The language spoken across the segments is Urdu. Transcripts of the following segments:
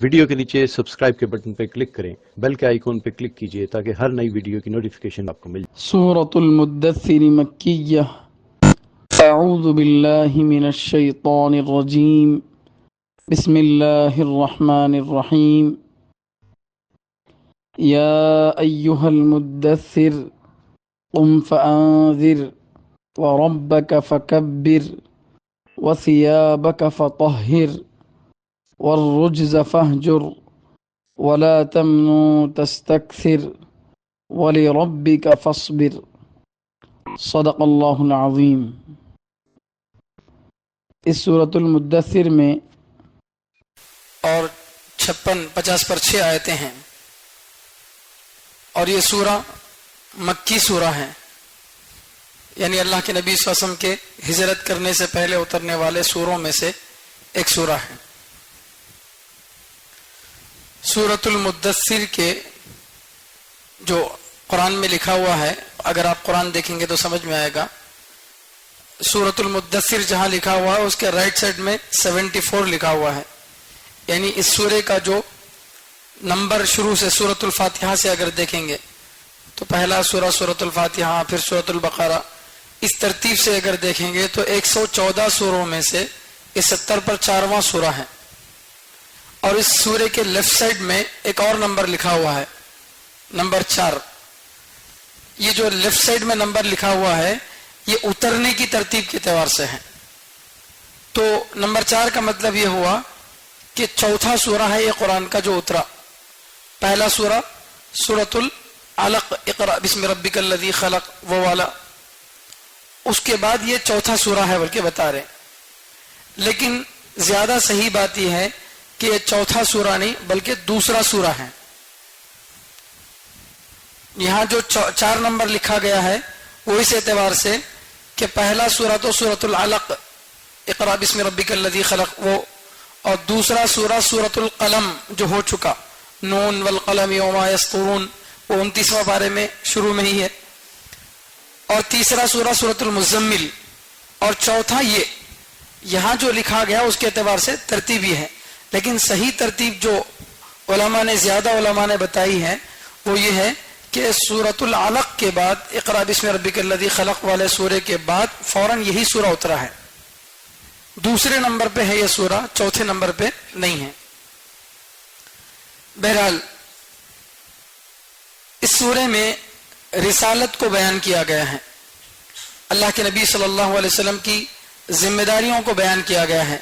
ویڈیو کے نیچے سبسکرائب کے بٹن پہ کلک کریں، بیل کے آئیکن پہ کلک کیجئے تاکہ ہر نئی ویڈیو کی نوٹیفیکیشن آپ کو مل جائے۔ سورة المدثر مکیہ اعوذ باللہ من الشیطان الرجیم بسم اللہ الرحمن الرحیم یا ایہا المدثر قم فانذر وربک فکبر وثیابک فطہر والرجز فاہجر ولا تمنن تستکثر وَلِرَبِّكَ فَاصْبِرْ صدق اللہ العظیم۔ اس سورۃ المدثر میں اور 50 پر 6 آیتیں ہیں، اور یہ سورہ مکی سورہ ہے، یعنی اللہ کے نبی صلی اللہ علیہ وسلم کے ہجرت کرنے سے پہلے اترنے والے سوروں میں سے ایک سورہ ہے۔ سورۃ المدثر کے جو قرآن میں لکھا ہوا ہے، اگر آپ قرآن دیکھیں گے تو سمجھ میں آئے گا، سورۃ المدثر جہاں لکھا ہوا ہے اس کے رائٹ سائڈ میں 74 لکھا ہوا ہے، یعنی اس سورے کا جو نمبر شروع سے سورۃ الفاتحہ سے اگر دیکھیں گے تو پہلا سورہ سورۃ الفاتحہ، پھر سورۃ البقرہ، اس ترتیب سے اگر دیکھیں گے تو 114 سوروں میں سے یہ 70 پر 4واں سورہ ہے، اور اس سورے کے لیفٹ سائڈ میں ایک اور نمبر لکھا ہوا ہے، نمبر 4۔ یہ جو لیفٹ سائڈ میں نمبر لکھا ہوا ہے یہ اترنے کی ترتیب کے اعتبار سے ہے، تو نمبر 4 کا مطلب یہ ہوا کہ چوتھا سورہ ہے یہ قرآن کا جو اترا۔ پہلا سورہ سورۃ العلق، اقرأ بسم ربک الذی خلق، وہ والا، اس کے بعد یہ چوتھا سورہ ہے بلکہ بتا رہے ہیں، لیکن زیادہ صحیح بات یہ ہے کہ یہ چوتھا سورہ نہیں بلکہ دوسرا سورہ ہے۔ یہاں جو 4 نمبر لکھا گیا ہے وہ اس اعتبار سے کہ پہلا سورہ تو سورۃ العلق، اقرأ بسم ربک الذی خلق، وہ، اور دوسرا سورہ سورۃ القلم جو ہو چکا، نون والقلم وما یسطرون، وہ 29واں پارے میں شروع میں ہی ہے، اور تیسرا سورہ سورۃ المزمل، اور چوتھا یہ۔ یہاں جو لکھا گیا اس کے اعتبار سے ترتیب یہ ہے، لیکن صحیح ترتیب جو علماء نے، زیادہ علماء نے بتائی ہے وہ یہ ہے کہ سورۃ العلق کے بعد، اقرأ بسم ربک الذی خلق والے سورے کے بعد فوراً یہی سورہ اترا ہے، دوسرے نمبر پہ ہے یہ سورہ، چوتھے نمبر پہ نہیں ہے۔ بہرحال اس سورے میں رسالت کو بیان کیا گیا ہے، اللہ کے نبی صلی اللہ علیہ وسلم کی ذمہ داریوں کو بیان کیا گیا ہے،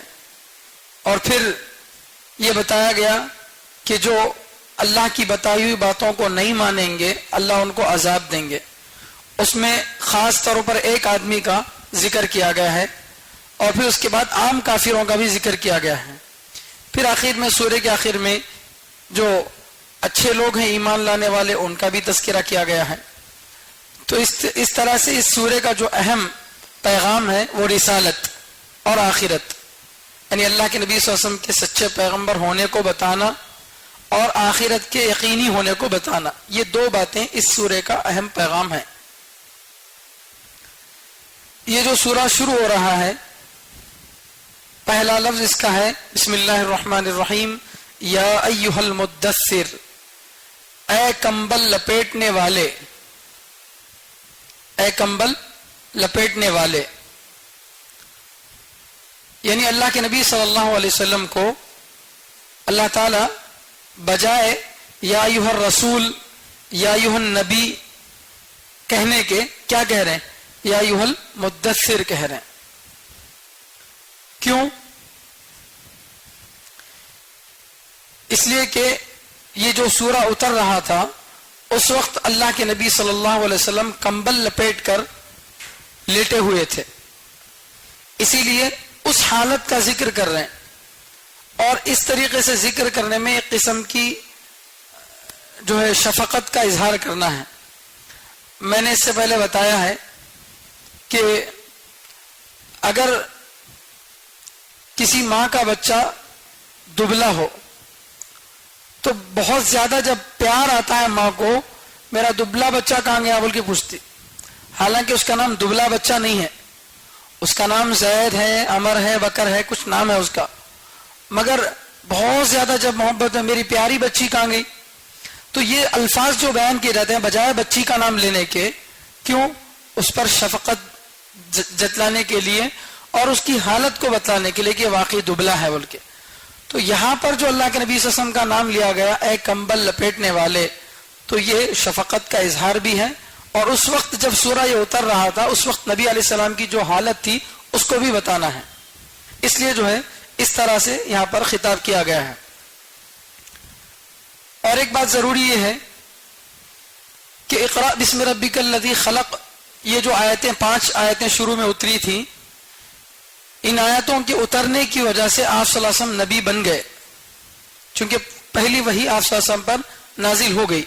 اور پھر یہ بتایا گیا کہ جو اللہ کی بتائی ہوئی باتوں کو نہیں مانیں گے اللہ ان کو عذاب دیں گے۔ اس میں خاص طور پر ایک آدمی کا ذکر کیا گیا ہے، اور پھر اس کے بعد عام کافروں کا بھی ذکر کیا گیا ہے، پھر آخر میں، سورے کے آخر میں، جو اچھے لوگ ہیں ایمان لانے والے ان کا بھی تذکرہ کیا گیا ہے۔ تو اس طرح سے اس سورے کا جو اہم پیغام ہے وہ رسالت اور آخرت، یعنی اللہ کے نبی صلی اللہ علیہ وسلم کے سچے پیغمبر ہونے کو بتانا اور آخرت کے یقینی ہونے کو بتانا، یہ 2 باتیں اس سورے کا اہم پیغام ہے۔ یہ جو سورہ شروع ہو رہا ہے، پہلا لفظ اس کا ہے بسم اللہ الرحمن الرحیم، یا ایھا المدثر، اے کمبل لپیٹنے والے، اے کمبل لپیٹنے والے، یعنی اللہ کے نبی صلی اللہ علیہ وسلم کو اللہ تعالی بجائے یا ایھا الرسول، یا ایھا النبی کہنے کے کیا کہہ رہے ہیں؟ یا ایھا المدثر کہہ رہے ہیں۔ کیوں؟ اس لیے کہ یہ جو سورہ اتر رہا تھا اس وقت اللہ کے نبی صلی اللہ علیہ وسلم کمبل لپیٹ کر لیٹے ہوئے تھے، اسی لیے اس حالت کا ذکر کر رہے ہیں، اور اس طریقے سے ذکر کرنے میں ایک قسم کی جو ہے شفقت کا اظہار کرنا ہے۔ میں نے اس سے پہلے بتایا ہے کہ اگر کسی ماں کا بچہ دبلا ہو تو بہت زیادہ جب پیار آتا ہے ماں کو، میرا دبلا بچہ کہاں گیا بول کے پوچھتی، حالانکہ اس کا نام دبلا بچہ نہیں ہے، اس کا نام زید ہے، عمر ہے، بکر ہے، کچھ نام ہے اس کا، مگر بہت زیادہ جب محبت ہے، میری پیاری بچی کہاں گئی. تو یہ الفاظ جو بیان کیے جاتے ہیں بجائے بچی کا نام لینے کے، کیوں؟ اس پر شفقت جتلانے کے لیے اور اس کی حالت کو بتلانے کے لیے کہ واقعی دبلا ہے بول کے. تو یہاں پر جو اللہ کے نبی صلی اللہ علیہ وسلم کا نام لیا گیا، اے کمبل لپیٹنے والے، تو یہ شفقت کا اظہار بھی ہے. اور اس وقت جب سورہ یہ اتر رہا تھا اس وقت نبی علیہ السلام کی جو حالت تھی اس کو بھی بتانا ہے، اس لیے جو ہے اس طرح سے یہاں پر خطاب کیا گیا ہے. اور ایک بات ضروری یہ ہے کہ اقرا بسم ربک الذی خلق، یہ جو آیتیں 5 آیتیں شروع میں اتری تھی، ان آیتوں کے اترنے کی وجہ سے آپ صلی اللہ علیہ وسلم نبی بن گئے، چونکہ پہلی وحی آپ صلی اللہ علیہ وسلم پر نازل ہو گئی.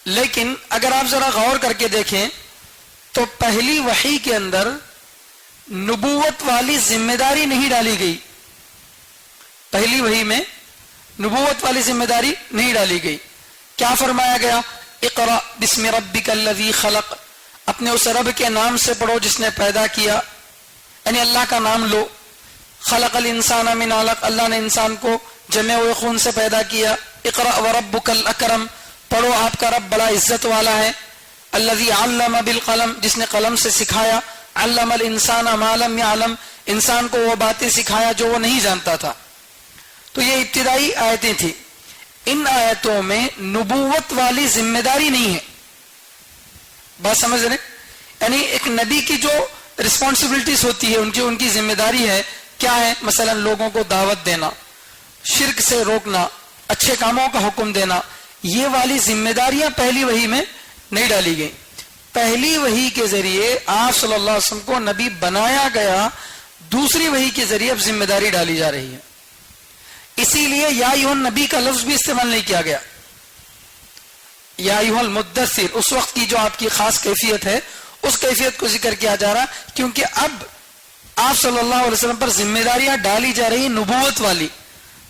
لیکن اگر آپ ذرا غور کر کے دیکھیں تو پہلی وحی کے اندر نبوت والی ذمہ داری نہیں ڈالی گئی. پہلی وحی میں نبوت والی ذمہ داری نہیں ڈالی گئی. کیا فرمایا گیا؟ اقرا بسم ربک الذی خلق، اپنے اس رب کے نام سے پڑھو جس نے پیدا کیا، یعنی اللہ کا نام لو. خلق الانسان من علق، اللہ نے انسان کو جمع ہوئے خون سے پیدا کیا. اقرا وربک الاکرم، پڑھو آپ کا رب بڑا عزت والا ہے. الذی علم بالقلم، جس نے قلم سے سکھایا. علم الانسان ما لم يعلم، انسان کو وہ باتیں سکھایا جو وہ نہیں جانتا تھا. تو یہ ابتدائی آیتیں تھیں. ان آیتوں میں نبوت والی ذمہ داری نہیں ہے. بات سمجھ رہے؟ یعنی ایک نبی کی جو رسپانسبلٹیز ہوتی ہے، ان کی ذمہ داری ہے، کیا ہے؟ مثلا لوگوں کو دعوت دینا، شرک سے روکنا، اچھے کاموں کا حکم دینا. یہ والی ذمہ داریاں پہلی وحی میں نہیں ڈالی گئی. پہلی وحی کے ذریعے آپ صلی اللہ علیہ وسلم کو نبی بنایا گیا، دوسری وحی کے ذریعے اب ذمہ داری ڈالی جا رہی ہے. اسی لیے یا ایھا النبی کا لفظ بھی استعمال نہیں کیا گیا. یا ایھا المدثر، اس وقت کی جو آپ کی خاص کیفیت ہے اس کیفیت کو ذکر کیا جا رہا، کیونکہ اب آپ صلی اللہ علیہ وسلم پر ذمہ داریاں ڈالی جا رہی نبوت والی،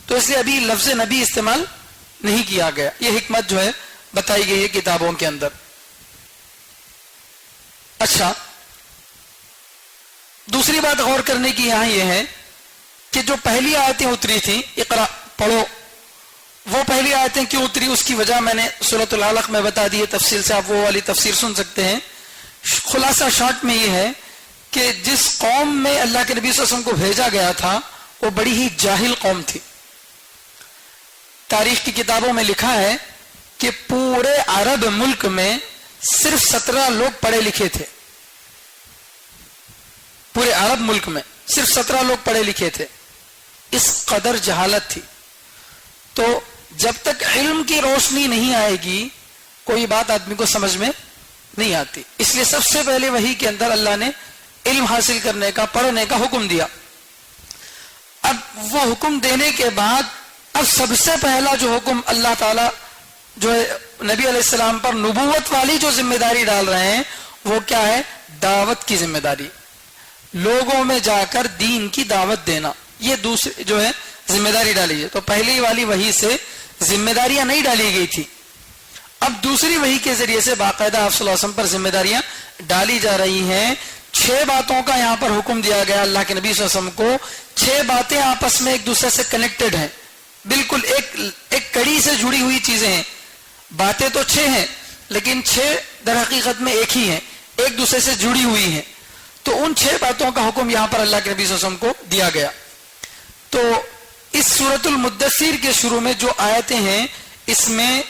تو اس لیے ابھی لفظ نبی استعمال نہیں کیا گیا. یہ حکمت جو ہے بتائی گئی ہے کتابوں کے اندر. اچھا، دوسری بات غور کرنے کی یہاں یہ ہے کہ جو پہلی آیتیں اتری تھیں اقرا پڑھو، وہ پہلی آیتیں کیوں اتری اس کی وجہ میں نے سورۃ العلق میں بتا دی ہے. تفصیل سے آپ وہ والی تفسیر سن سکتے ہیں. خلاصہ شارٹ میں یہ ہے کہ جس قوم میں اللہ کے نبی صلی اللہ علیہ وسلم کو بھیجا گیا تھا وہ بڑی ہی جاہل قوم تھی. تاریخ کی کتابوں میں لکھا ہے کہ پورے عرب ملک میں صرف 17 لوگ پڑھے لکھے تھے. پورے عرب ملک میں صرف 17 لوگ پڑھے لکھے تھے. اس قدر جہالت تھی. تو جب تک علم کی روشنی نہیں آئے گی کوئی بات آدمی کو سمجھ میں نہیں آتی. اس لیے سب سے پہلے وحی کے اندر اللہ نے علم حاصل کرنے کا، پڑھنے کا حکم دیا. اب وہ حکم دینے کے بعد اب سب سے پہلا جو حکم اللہ تعالی جو ہے نبی علیہ السلام پر نبوت والی جو ذمہ داری ڈال رہے ہیں وہ کیا ہے؟ دعوت کی ذمہ داری. لوگوں میں جا کر دین کی دعوت دینا، یہ دوسری جو ہے ذمہ داری ڈالی ہے. تو پہلی والی وحی سے ذمہ داریاں نہیں ڈالی گئی تھی. اب دوسری وحی کے ذریعے سے باقاعدہ آپ صلی اللہ علیہ وسلم پر ذمہ داریاں ڈالی جا رہی ہیں. 6 باتوں کا یہاں پر حکم دیا گیا اللہ کے نبی صلی اللہ علیہ وسلم کو. 6 باتیں آپس میں ایک دوسرے سے کنیکٹڈ ہیں، بالکل ایک کڑی سے جڑی ہوئی چیزیں ہیں. باتیں تو 6 ہیں لیکن 6 در حقیقت میں ایک ہی ہیں، ایک دوسرے سے جڑی ہوئی ہیں. تو ان 6 باتوں کا حکم یہاں پر اللہ کے نبی صلی اللہ علیہ وسلم کو دیا گیا. تو اس سورۃ المدثر کے شروع میں جو آیتیں ہیں اس میں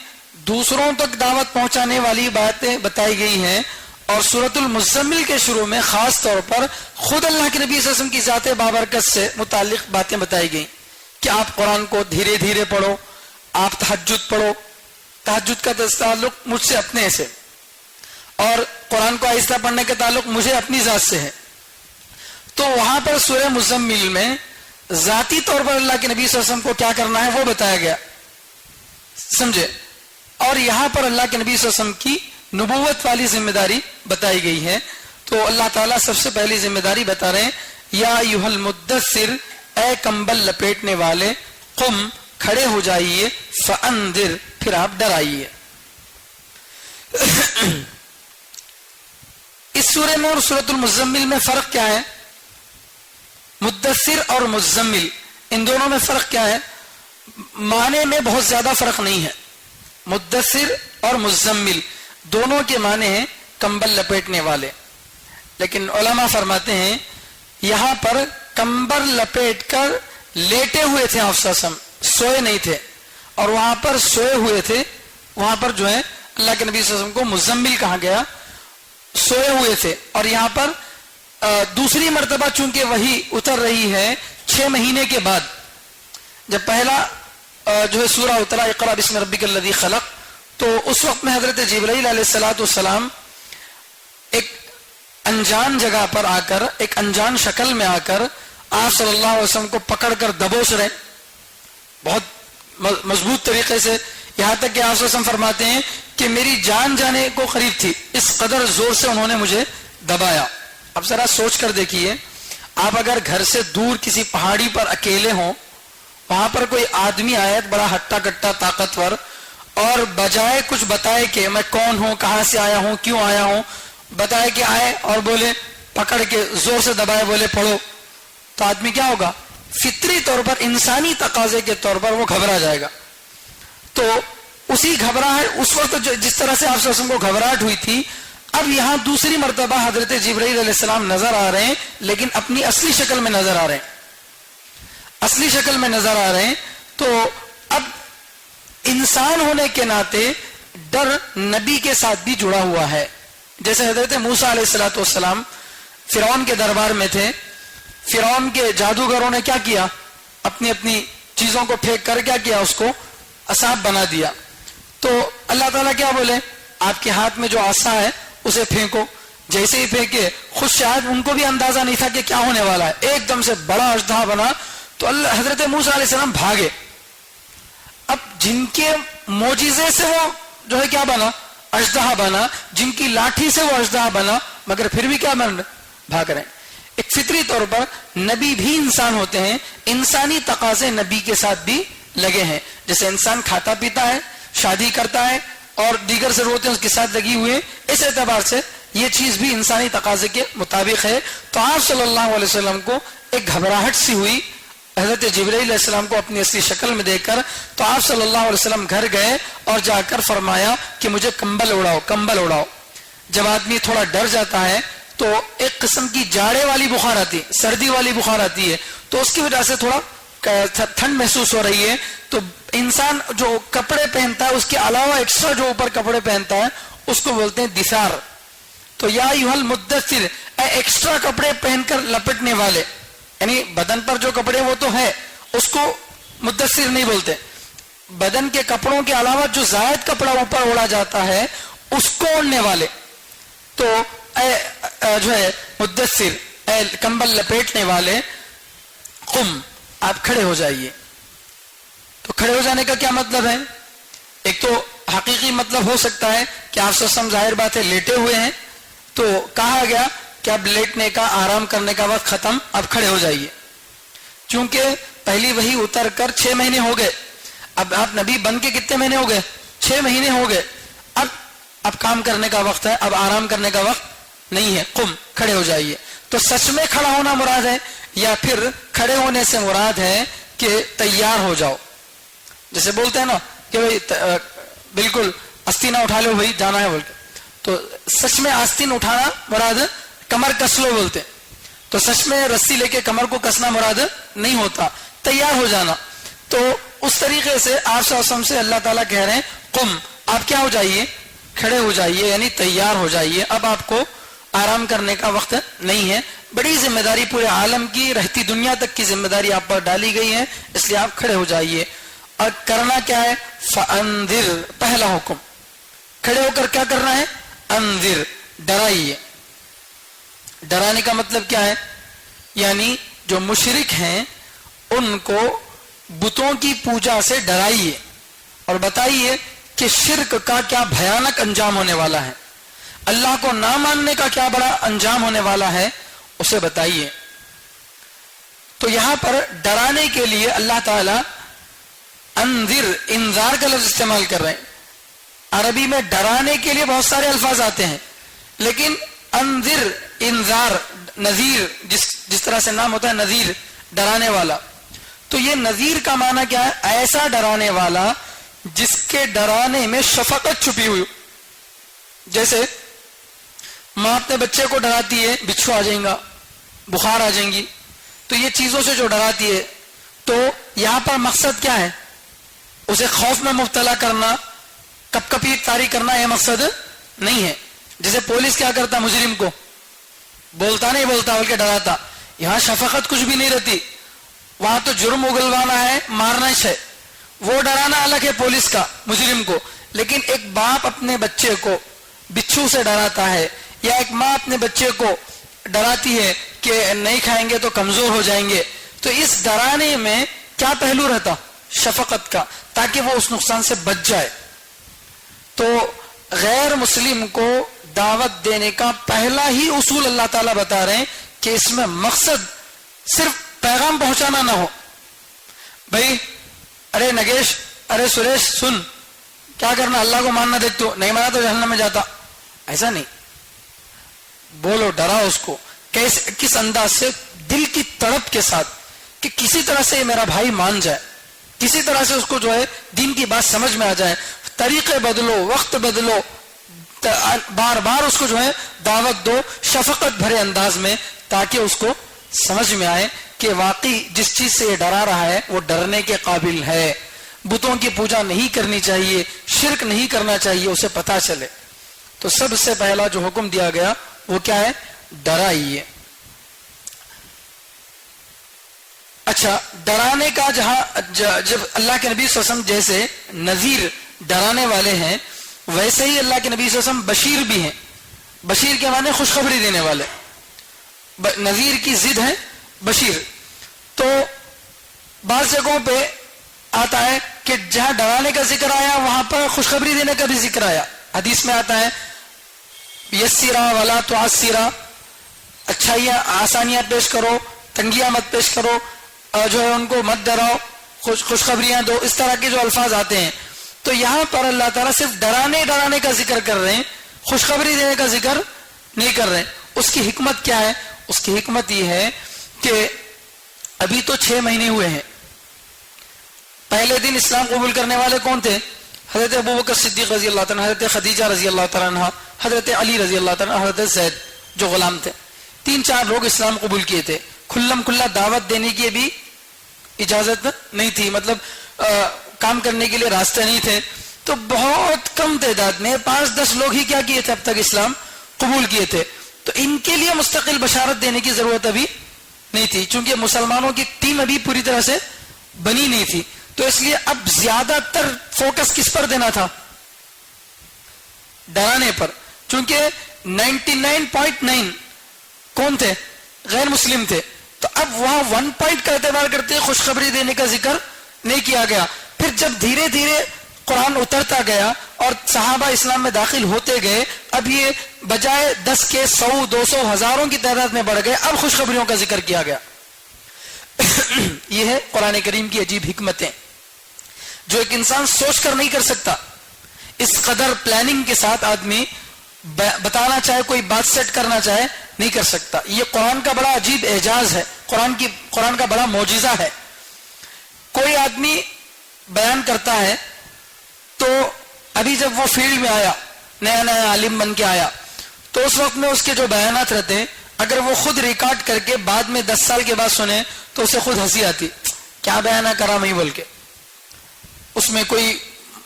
دوسروں تک دعوت پہنچانے والی باتیں بتائی گئی ہیں، اور سورۃ المزمل کے شروع میں خاص طور پر خود اللہ کے نبی صلی اللہ علیہ وسلم کی ذات بابرکت سے متعلق باتیں بتائی گئیں کہ آپ قرآن کو دھیرے دھیرے پڑھو، آپ تہجد پڑھو. تہجد کا تعلق مجھ سے اپنے سے، اور قرآن کو آہستہ پڑھنے کا تعلق مجھے اپنی ذات سے ہے. تو وہاں پر سورہ مزمل میں ذاتی طور پر اللہ کے نبی صلی اللہ علیہ وسلم کو کیا کرنا ہے وہ بتایا گیا، سمجھے. اور یہاں پر اللہ کے نبی صلی اللہ علیہ وسلم کی نبوت والی ذمہ داری بتائی گئی ہے. تو اللہ تعالیٰ سب سے پہلی ذمہ داری بتا رہے ہیں، یا ایھا المدثر، اے کمبل لپیٹنے والے، قم، کھڑے ہو جائیے، فانذر، پھر آپ ڈرائیے. اس سورہ میں اور سورۃ المزمل میں فرق کیا ہے؟ مدثر اور مزمل ان دونوں میں فرق کیا ہے؟ معنی میں بہت زیادہ فرق نہیں ہے. مدثر اور مزمل دونوں کے معنی ہیں کمبل لپیٹنے والے، لیکن علماء فرماتے ہیں یہاں پر کمبل لپیٹ کر لیٹے ہوئے تھے آپ صلی اللہ علیہ وسلم، سوئے نہیں تھے. اور وہاں پر سوئے ہوئے تھے، وہاں پر جو ہے اللہ کے نبی صلی اللہ علیہ وسلم کو مزمل کہا گیا، سوئے ہوئے تھے. اور یہاں پر دوسری مرتبہ چونکہ وہی اتر رہی ہے 6 مہینے کے بعد. جب پہلا جو ہے سورہ اترا اقرا بسم ربک الذی خلق، تو اس وقت میں حضرت جبرائیل علیہ الصلوۃ والسلام ایک انجان جگہ پر آ کر، ایک انجان شکل میں آ کر آپ صلی اللہ علیہ وسلم کو پکڑ کر دبوچ رہے بہت مضبوط طریقے سے، یہاں تک کہ آپ صلی اللہ علیہ وسلم فرماتے ہیں کہ میری جان جانے کو قریب تھی، اس قدر زور سے انہوں نے مجھے دبایا. اب ذرا سوچ کر دیکھیے، آپ اگر گھر سے دور کسی پہاڑی پر اکیلے ہوں، وہاں پر کوئی آدمی آئے بڑا ہٹا کٹا طاقتور، اور بجائے کچھ بتائے کہ میں کون ہوں، کہاں سے آیا ہوں، کیوں آیا ہوں، بتائے کہ آئے اور بولے، پکڑ کے زور سے دبائے بولے پڑھو، تو آدمی کیا ہوگا؟ فطری طور پر، انسانی تقاضے کے طور پر وہ گھبرا جائے گا. تو اسی گھبراہٹ اس وقت جس طرح سے آپ صلی اللہ علیہ وسلم کو گھبراہٹ ہوئی تھی، اب یہاں دوسری مرتبہ حضرت جبرائیل علیہ السلام نظر آ رہے ہیں، لیکن اپنی اصلی شکل میں نظر آ رہے ہیں، اصلی شکل میں نظر آ رہے ہیں. تو اب انسان ہونے کے ناطے ڈر نبی کے ساتھ بھی جڑا ہوا ہے. جیسے حضرت موسیٰ علیہ الصلوۃ والسلام فرعون کے دربار میں تھے، فرعون کے جادوگروں نے کیا کیا؟ اپنی اپنی چیزوں کو پھینک کر کیا کیا؟ اس کو عصا بنا دیا. تو اللہ تعالیٰ کیا بولے؟ آپ کے ہاتھ میں جو عصا ہے اسے پھینکو. جیسے ہی پھینکے، خود شاید ان کو بھی اندازہ نہیں تھا کہ کیا ہونے والا ہے، ایک دم سے بڑا اژدہا بنا. تو اللہ حضرت موسیٰ علیہ السلام بھاگے. اب جن کے معجزے سے وہ جو ہے کیا بنا؟ اژدہا بنا، جن کی لاٹھی سے وہ اژدہا بنا، مگر پھر بھی کیا بن بھاگ رہے ہیں. ایک فطری طور پر نبی بھی انسان ہوتے ہیں، انسانی تقاضے نبی کے ساتھ بھی لگے ہیں. جیسے انسان کھاتا پیتا ہے، شادی کرتا ہے اور دیگر ضرورتیں اس کے ساتھ لگی ہوئی ہیں، اس اعتبار سے یہ چیز بھی انسانی تقاضے کے مطابق ہے. تو آپ صلی اللہ علیہ وسلم کو ایک گھبراہٹ سی ہوئی حضرت جبرائیل علیہ السلام کو اپنی اصلی شکل میں دیکھ کر. تو آپ صلی اللہ علیہ وسلم گھر گئے اور جا کر فرمایا کہ مجھے کمبل اڑاؤ، کمبل اڑاؤ. جب آدمی تھوڑا ڈر جاتا ہے تو ایک قسم کی جاڑے والی بخار آتی ہے، سردی والی بخار آتی ہے، تو اس کی وجہ سے تھوڑا ٹھنڈ محسوس ہو رہی ہے. تو انسان جو کپڑے پہنتا ہے اس کے علاوہ ایکسٹرا جو اوپر کپڑے پہنتا ہے اس کو بولتے ہیں دثار. تو یا ایھا المدثر، اے ایکسٹرا کپڑے پہن کر لپٹنے والے، یعنی بدن پر جو کپڑے وہ تو ہے، اس کو مدثر نہیں بولتے. بدن کے کپڑوں کے علاوہ جو زائد کپڑا اوپر اوڑا جاتا ہے اس کو اوڑھنے والے. تو اے جو ہے مدثر، اے کمبل لپیٹنے والے، قم، آپ کھڑے ہو جائیے. تو کھڑے ہو جانے کا کیا مطلب ہے؟ ایک تو حقیقی مطلب ہو سکتا ہے کہ آپ سے ظاہر بات ہے لیٹے ہوئے ہیں، تو کہا گیا کہ اب لیٹنے کا، آرام کرنے کا وقت ختم، اب کھڑے ہو جائیے. چونکہ پہلی وہی اتر کر 6 مہینے ہو گئے، اب آپ نبی بن کے کتنے مہینے ہو گئے؟ 6 مہینے ہو گئے. اب کام کرنے کا وقت ہے، اب آرام کرنے کا وقت نہیں ہے. قم، کھڑے ہو جائیے. تو سچ میں کھڑا ہونا مراد ہے یا پھر کھڑے ہونے سے مراد ہے کہ تیار ہو جاؤ؟ جیسے بولتے ہیں نا کہ بھائی بالکل آستینہ اٹھا لو بھائی، جانا ہے بول کے. تو سچ میں آستین اٹھانا مراد کمر کس لو بولتے. تو سچ میں رسی لے کے کمر کو کسنا مراد نہیں ہوتا، تیار ہو جانا. تو اس طریقے سے آپ صلی اللہ علیہ وسلم سے اللہ تعالیٰ کہہ رہے ہیں قم، آپ کیا ہو جائیے؟ کھڑے ہو جائیے، یعنی تیار ہو جائیے. اب آپ کو آرام کرنے کا وقت نہیں ہے. بڑی ذمہ داری پورے عالم کی، رہتی دنیا تک کی ذمہ داری آپ پر ڈالی گئی ہے، اس لیے آپ کھڑے ہو جائیے. اور کرنا کیا ہے؟ فانذر، پہلا حکم. کھڑے ہو کر کیا کرنا ہے؟ انذر، ڈرائیے. ڈرانے کا مطلب کیا ہے؟ یعنی جو مشرک ہیں ان کو بتوں کی پوجا سے ڈرائیے اور بتائیے کہ شرک کا کیا بھیانک انجام ہونے والا ہے، اللہ کو نہ ماننے کا کیا بڑا انجام ہونے والا ہے، اسے بتائیے. تو یہاں پر ڈرانے کے لیے اللہ تعالی انذر، انذار کا لفظ استعمال کر رہے ہیں. عربی میں ڈرانے کے لیے بہت سارے الفاظ آتے ہیں، لیکن انذر، انذار، نذیر، جس طرح سے نام ہوتا ہے نذیر، ڈرانے والا. تو یہ نذیر کا معنی کیا ہے؟ ایسا ڈرانے والا جس کے ڈرانے میں شفقت چھپی ہوئی. جیسے ماں اپنے بچے کو ڈراتی ہے بچھو آ جائیں گا، بخار آ جائیں گی، تو یہ چیزوں سے جو ڈراتی ہے، تو یہاں پر مقصد کیا ہے؟ اسے خوف میں مبتلا کرنا، کپ کپی طاری کرنا، یہ مقصد نہیں ہے. جیسے پولیس کیا کرتا مجرم کو؟ بولتا نہیں بولتا بلکہ ڈراتا. یہاں شفقت کچھ بھی نہیں رہتی، وہاں تو جرم اگلوانا ہے، مارنا ہے. وہ ڈرانا الگ ہے پولیس کا مجرم کو، لیکن ایک باپ اپنے بچے کو بچھو سے ڈراتا ہے، یا ایک ماں اپنے بچے کو ڈراتی ہے کہ نہیں کھائیں گے تو کمزور ہو جائیں گے، تو اس ڈرانے میں کیا پہلو رہتا؟ شفقت کا، تاکہ وہ اس نقصان سے بچ جائے. تو غیر مسلم کو دعوت دینے کا پہلا ہی اصول اللہ تعالیٰ بتا رہے ہیں کہ اس میں مقصد صرف پیغام پہنچانا نہ ہو. بھائی ارے نگیش، ارے سریش، سن، کیا کرنا؟ اللہ کو ماننا، دیکھ تو نہیں مانا تو جہنم میں جاتا. ایسا نہیں، بولو، ڈراؤ اس کو. کس انداز سے؟ دل کی تڑپ کے ساتھ کہ کسی طرح سے میرا بھائی مان جائے، کسی طرح سے اس کو جو ہے دین کی بات سمجھ میں آ جائے. طریقے بدلو، وقت بدلو، بار بار اس کو جو ہے دعوت دو شفقت بھرے انداز میں، تاکہ اس کو سمجھ میں آئے کہ واقعی جس چیز سے یہ ڈرا رہا ہے وہ ڈرنے کے قابل ہے. بتوں کی پوجا نہیں کرنی چاہیے، شرک نہیں کرنا چاہیے، اسے پتا چلے. تو سب سے پہلا جو حکم دیا گیا وہ کیا ہے؟ ڈرائیے. اچھا، ڈرانے کا جب اللہ کے نبی صلی اللہ علیہ وسلم جیسے نذیر ڈرانے والے ہیں، ویسے ہی اللہ کے نبی صلی اللہ علیہ وسلم بشیر بھی ہیں. بشیر کے معنی خوشخبری دینے والے. نذیر کی ضد ہے بشیر. تو بعض جگہوں پہ آتا ہے کہ جہاں ڈرانے کا ذکر آیا وہاں پر خوشخبری دینے کا بھی ذکر آیا. حدیث میں آتا ہے یسرا ولا تعسرا، اچھائیاں آسانیاں پیش کرو، تنگیاں مت پیش کرو، جو ہے ان کو مت ڈراؤ، خوشخبریاں دو. اس طرح کے جو الفاظ آتے ہیں، تو یہاں پر اللہ تعالیٰ صرف ڈرانے کا ذکر کر رہے ہیں، خوشخبری دینے کا ذکر نہیں کر رہے ہیں. اس کی حکمت کیا ہے؟ اس کی حکمت یہ ہے کہ ابھی تو 6 مہینے ہوئے ہیں. پہلے دن اسلام قبول کرنے والے کون تھے؟ حضرت ابوبکر صدیق رضی اللہ تعالیٰ، حضرت خدیجہ رضی اللہ تعالیٰ عنہ، حضرت علی رضی اللہ تعالیٰ، حضرت زید جو غلام تھے. 3-4 لوگ اسلام قبول کیے تھے. کھلم کھلا دعوت دینے کی بھی اجازت نہیں تھی، مطلب کام کرنے کے لیے راستے نہیں تھے. تو بہت کم تعداد میں 5-10 لوگ ہی کیا کیے تھے؟ اب تک اسلام قبول کیے تھے. تو ان کے لیے مستقل بشارت دینے کی ضرورت ابھی نہیں تھی، چونکہ مسلمانوں کی ٹیم ابھی پوری طرح سے بنی نہیں تھی. تو اس لیے اب زیادہ تر فوکس کس پر دینا تھا؟ ڈرانے پر. چونکہ 99.9 کون تھے؟ غیر مسلم تھے. تو اب وہاں 1 پوائنٹ کا اعتبار کرتے خوشخبری دینے کا ذکر نہیں کیا گیا. پھر جب دھیرے دھیرے قرآن اترتا گیا اور صحابہ اسلام میں داخل ہوتے گئے، اب یہ بجائے 10 کے 100 200 ہزاروں کی تعداد میں بڑھ گئے. اب خوشخبریوں کا ذکر کیا گیا. یہ ہے قرآن کریم کی عجیب حکمتیں جو ایک انسان سوچ کر نہیں کر سکتا. اس قدر پلاننگ کے ساتھ آدمی بتانا چاہے، کوئی بات سیٹ کرنا چاہے، نہیں کر سکتا. یہ قرآن کا بڑا عجیب اعجاز ہے، قرآن کا بڑا معجزہ ہے. کوئی آدمی بیان کرتا ہے تو ابھی جب وہ فیلڈ میں آیا، نیا نیا عالم بن کے آیا، تو اس وقت میں اس کے جو بیانات رہتے ہیں، اگر وہ خود ریکارڈ کر کے بعد میں 10 سال کے بعد سنے تو اسے خود ہنسی آتی، کیا بیانہ کرا میں بول کے. اس میں کوئی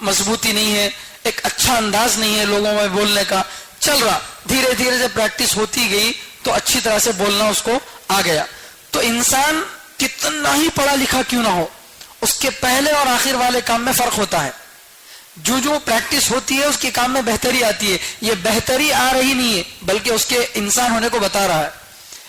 مضبوطی نہیں ہے، ایک اچھا انداز نہیں ہے لوگوں میں بولنے کا. چل رہا دھیرے دھیرے جب پریکٹس ہوتی گئی تو اچھی طرح سے بولنا اس کو آ گیا. تو انسان کتنا ہی پڑھا لکھا کیوں نہ ہو، اس کے پہلے اور آخر والے کام میں فرق ہوتا ہے. جو پریکٹس ہوتی ہے اس کے کام میں بہتری آتی ہے. یہ بہتری آ رہی نہیں ہے بلکہ اس کے انسان ہونے کو بتا رہا ہے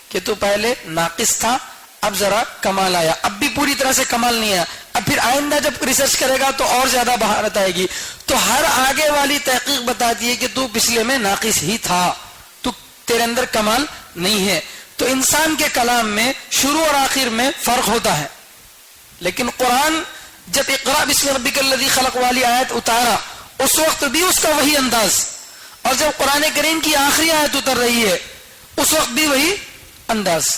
کہ تو پہلے ناقص تھا، اب ذرا کمال آیا. اب بھی پوری طرح سے کمال نہیں آیا، اب پھر آئندہ جب ریسرچ کرے گا تو اور زیادہ بہارت آئے گی. تو ہر آگے والی تحقیق بتاتی ہے کہ تو پچھلے میں ناقص ہی تھا، تو تیرے اندر کمال نہیں ہے. تو انسان کے کلام میں شروع اور آخر میں فرق ہوتا ہے. لیکن قرآن جب اقرا بسم ربک الذی خلق والی آیت اتارا، اس وقت بھی اس کا وہی انداز، اور جب قرآن کریم کی آخری آیت اتر رہی ہے اس وقت بھی وہی انداز.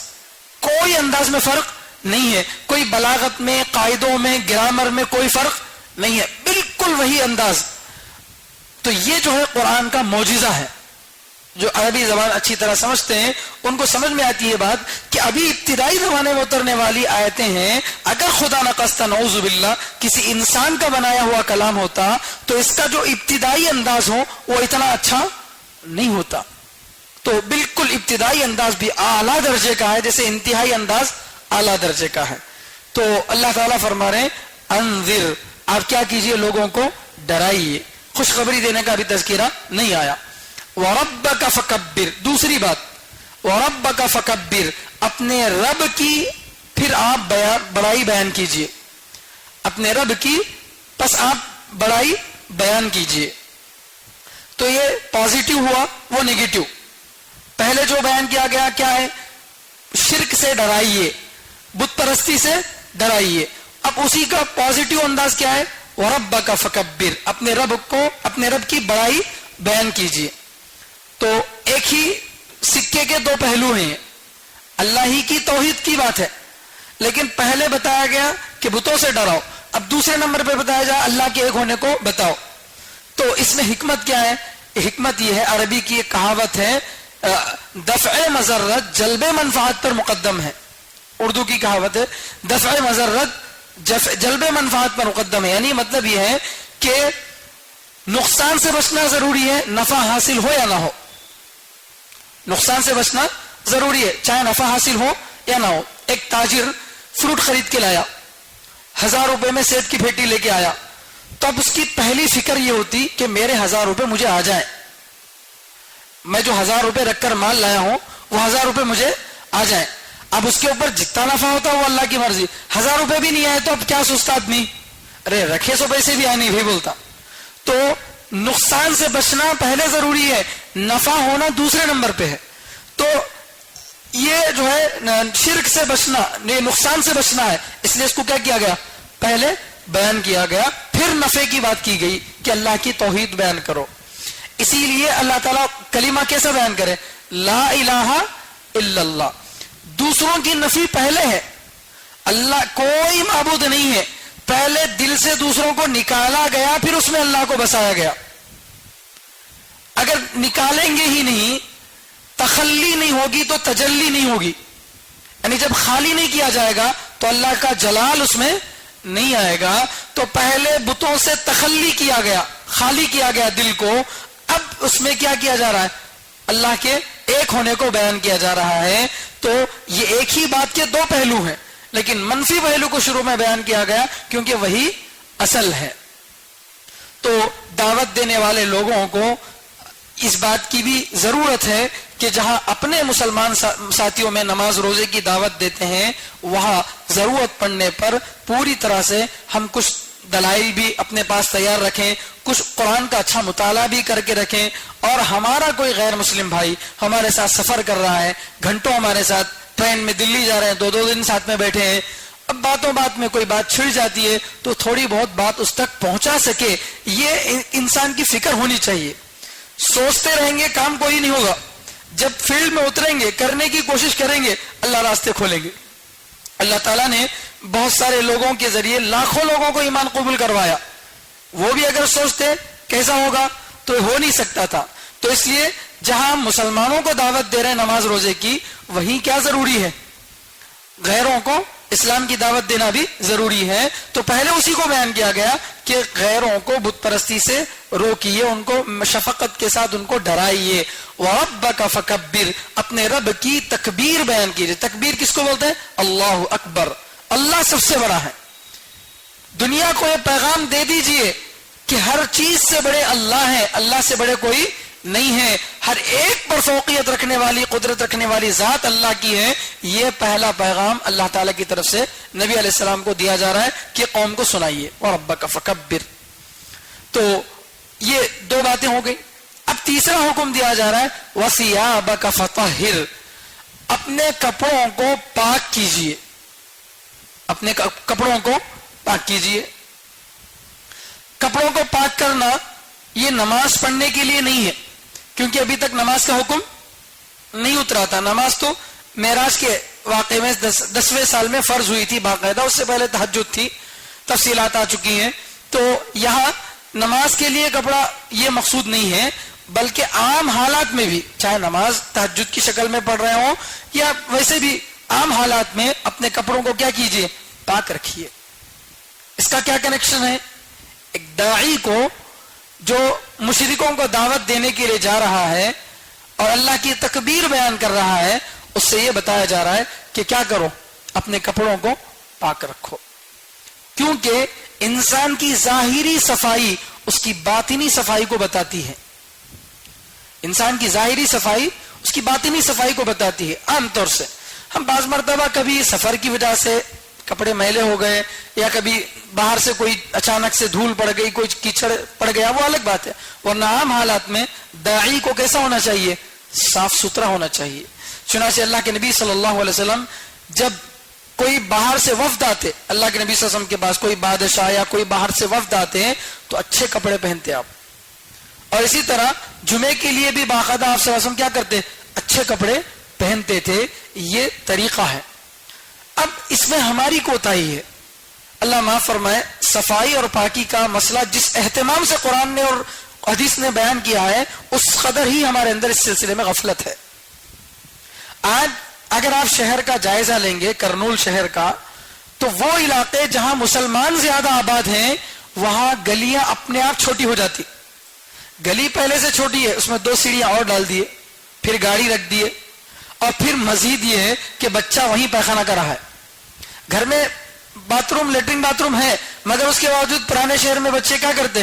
کوئی انداز میں فرق نہیں ہے، کوئی بلاغت میں، قاعدوں میں، گرامر میں کوئی فرق نہیں ہے، بالکل وہی انداز. تو یہ جو ہے قرآن کا معجزہ ہے. جو عربی زبان اچھی طرح سمجھتے ہیں ان کو سمجھ میں آتی ہے بات کہ ابھی ابتدائی زمانے میں اترنے والی آیتیں ہیں. اگر خدا نخواستہ نعوذ باللہ کسی انسان کا بنایا ہوا کلام ہوتا تو اس کا جو ابتدائی انداز ہو وہ اتنا اچھا نہیں ہوتا. تو بالکل ابتدائی انداز بھی اعلیٰ درجے کا ہے، جیسے انتہائی انداز اعلیٰ درجے کا ہے. تو اللہ تعالیٰ فرما رہے ہیں انذر، آپ کیا کیجئے، لوگوں کو ڈرائیے. خوشخبری دینے کا بھی تذکرہ نہیں آیا. وَرَبَّكَ فَكَبِّرْ، دوسری بات وَرَبَّكَ فَكَبِّرْ، اپنے رب کی پھر آپ بڑائی بیان کیجئے. اپنے رب کی پس آپ بڑائی بیان کیجئے. تو یہ پازیٹیو ہوا، وہ نیگیٹو. پہلے جو بیان کیا گیا کیا ہے، شرک سے ڈرائیے، بت پرستی سے ڈرائیے. اب اسی کا پازیٹیو انداز کیا ہے، وَرَبَّكَ فَكَبِّرْ، اپنے رب کو، اپنے رب کی بڑائی بیان کیجئے. تو ایک ہی سکے کے دو پہلو ہیں. اللہ ہی کی توحید کی بات ہے، لیکن پہلے بتایا گیا کہ بتوں سے ڈراؤ، اب دوسرے نمبر پہ بتایا جائے اللہ کے ایک ہونے کو بتاؤ. تو اس میں حکمت کیا ہے؟ حکمت یہ ہے، عربی کی ایک کہاوت ہے دفع مضرت جلب منفعت پر مقدم ہے. اردو کی کہاوت ہے دفع مضرت جلب منفعت پر مقدم ہے. یعنی مطلب یہ ہے کہ نقصان سے بچنا ضروری ہے، نفع حاصل ہو یا نہ ہو. نقصان سے بچنا ضروری ہے چاہے نفع حاصل ہو یا نہ ہو. ایک تاجر فروٹ خرید کے لایا، 1000 روپے میں سیب کی پھیٹی لے کے آیا، تو اب اس کی پہلی فکر یہ ہوتی کہ میرے 1000 روپے مجھے آ جائیں. میں جو 1000 روپے رکھ کر مال لایا ہوں وہ 1000 روپے مجھے آ جائیں. اب اس کے اوپر جتنا نفع ہوتا وہ اللہ کی مرضی. 1000 روپے بھی نہیں آئے تو اب کیا سوچتا آدمی، ارے رکھے سو پیسے بھی آئے نہیں بھی بولتا. تو نقصان سے بچنا پہلے ضروری ہے، نفع ہونا دوسرے نمبر پہ ہے. تو یہ جو ہے شرک سے بچنا، یہ نقصان سے بچنا ہے، اس لیے اس کو کیا کیا گیا، پہلے بیان کیا گیا، پھر نفع کی بات کی گئی کہ اللہ کی توحید بیان کرو. اسی لیے اللہ تعالیٰ کلمہ کیسا بیان کرے، لا الہ الا اللہ. دوسروں کی نفی پہلے ہے، اللہ کوئی معبود نہیں ہے، پہلے دل سے دوسروں کو نکالا گیا پھر اس میں اللہ کو بسایا گیا. اگر نکالیں گے ہی نہیں، تخلی نہیں ہوگی تو تجلی نہیں ہوگی. یعنی جب خالی نہیں کیا جائے گا تو اللہ کا جلال اس میں نہیں آئے گا. تو پہلے بتوں سے تخلی کیا گیا، خالی کیا گیا دل کو، اب اس میں کیا کیا جا رہا ہے، اللہ کے ایک ہونے کو بیان کیا جا رہا ہے. تو یہ ایک ہی بات کے دو پہلو ہیں، لیکن منفی پہلو کو شروع میں بیان کیا گیا کیونکہ وہی اصل ہے. تو دعوت دینے والے لوگوں کو اس بات کی بھی ضرورت ہے کہ جہاں اپنے مسلمان ساتھیوں میں نماز روزے کی دعوت دیتے ہیں وہاں ضرورت پڑنے پر پوری طرح سے ہم کچھ دلائل بھی اپنے پاس تیار رکھیں، کچھ قرآن کا اچھا مطالعہ بھی کر کے رکھیں. اور ہمارا کوئی غیر مسلم بھائی ہمارے ساتھ سفر کر رہا ہے، گھنٹوں ہمارے ساتھ ٹرین میں دلی جا رہے ہیں، 2 دن ساتھ میں بیٹھے ہیں، اب باتوں بات میں کوئی بات چھڑ جاتی ہے تو تھوڑی بہت بات اس تک پہنچا سکے، یہ انسان کی فکر ہونی چاہیے. سوچتے رہیں گے کام کوئی نہیں ہوگا. جب فیلڈ میں اتریں گے، کرنے کی کوشش کریں گے، اللہ راستے کھولیں گے. اللہ تعالیٰ نے بہت سارے لوگوں کے ذریعے لاکھوں لوگوں کو ایمان قبول کروایا. وہ بھی اگر سوچتے کیسا ہوگا تو ہو نہیں سکتا تھا. تو اس لیے جہاں مسلمانوں کو دعوت دے رہے ہیں نماز روزے کی، وہیں کیا ضروری ہے، غیروں کو اسلام کی دعوت دینا بھی ضروری ہے. تو پہلے اسی کو بیان کیا گیا کہ غیروں کو بت پرستی سے روکیے، ان کو شفقت کے ساتھ ان کو ڈرائیے. وَرَبَّكَ فَكَبِّرْ، اپنے رب کی تکبیر بیان کیجیے. تکبیر کس کو بولتے ہیں، اللہ اکبر، اللہ سب سے بڑا ہے. دنیا کو یہ پیغام دے دیجئے کہ ہر چیز سے بڑے اللہ ہیں، اللہ سے بڑے کوئی نہیں ہے، ہر ایک پر فوقیت رکھنے والی، قدرت رکھنے والی ذات اللہ کی ہے. یہ پہلا پیغام اللہ تعالیٰ کی طرف سے نبی علیہ السلام کو دیا جا رہا ہے کہ قوم کو سنائیے. وَرَبَّكَ فَكَبِّرْ. تو یہ 2 باتیں ہو گئی. اب تیسرا حکم دیا جا رہا ہے وَثِيَابَكَ فَطَهِّرْ، اپنے کپڑوں کو پاک کیجئے. اپنے کپڑوں کو پاک کیجئے. کپڑوں کو پاک کرنا یہ نماز پڑھنے کے لیے نہیں ہے، کیونکہ ابھی تک نماز کا حکم نہیں اترا تھا. نماز تو معراج کے واقعے میں 10ویں سال میں فرض ہوئی تھی باقاعدہ، اس سے پہلے تہجد تھی، تفصیلات آ چکی ہیں. تو یہاں نماز کے لیے کپڑا یہ مقصود نہیں ہے، بلکہ عام حالات میں بھی، چاہے نماز تہجد کی شکل میں پڑھ رہے ہوں یا ویسے بھی عام حالات میں اپنے کپڑوں کو کیا کیجئے، پاک رکھیے. اس کا کیا کنیکشن ہے؟ ایک داعی کو جو مشرکوں کو دعوت دینے کے لیے جا رہا ہے اور اللہ کی تکبیر بیان کر رہا ہے، اس سے یہ بتایا جا رہا ہے کہ کیا کرو، اپنے کپڑوں کو پاک رکھو. کیونکہ انسان کی ظاہری صفائی اس کی باطنی صفائی کو بتاتی ہے. انسان کی ظاہری صفائی اس کی باطنی صفائی کو بتاتی ہے. عام طور سے ہم بعض مرتبہ کبھی سفر کی وجہ سے کپڑے میلے ہو گئے یا کبھی باہر سے کوئی اچانک سے دھول پڑ گئی، کوئی کیچڑ پڑ گیا، وہ الگ بات ہے. ورنہ عام حالات میں داعی کو کیسا ہونا چاہیے؟ صاف ستھرا ہونا چاہیے. چنانچہ اللہ کے نبی صلی اللہ علیہ وسلم جب کوئی باہر سے وفد آتے، اللہ کے نبی صلی اللہ علیہ وسلم کے پاس کوئی بادشاہ یا کوئی باہر سے وفد آتے ہیں تو اچھے کپڑے پہنتے آپ. اور اسی طرح جمعے کے لیے بھی باقاعدہ آپ صلی اللہ علیہ وسلم کیا کرتے؟ اچھے کپڑے پہنتے تھے. یہ طریقہ ہے. اب اس میں ہماری کوتاہی ہے، اللہ معاف فرمائے. صفائی اور پاکی کا مسئلہ جس اہتمام سے قرآن نے اور حدیث نے بیان کیا ہے، اس قدر ہی ہمارے اندر اس سلسلے میں غفلت ہے. آج اگر آپ شہر کا جائزہ لیں گے، کرنول شہر کا، تو وہ علاقے جہاں مسلمان زیادہ آباد ہیں وہاں گلیاں اپنے آپ چھوٹی ہو جاتی. گلی پہلے سے چھوٹی ہے، اس میں 2 سیڑھیاں اور ڈال دیے، پھر گاڑی رکھ دیے، اور پھر مزید یہ ہے کہ بچہ وہیں پیخانہ کر رہا ہے. گھر میں bath room, latrine bath room ہے، مگر اس کے باوجود پرانے شہر میں بچے کیا کرتے؟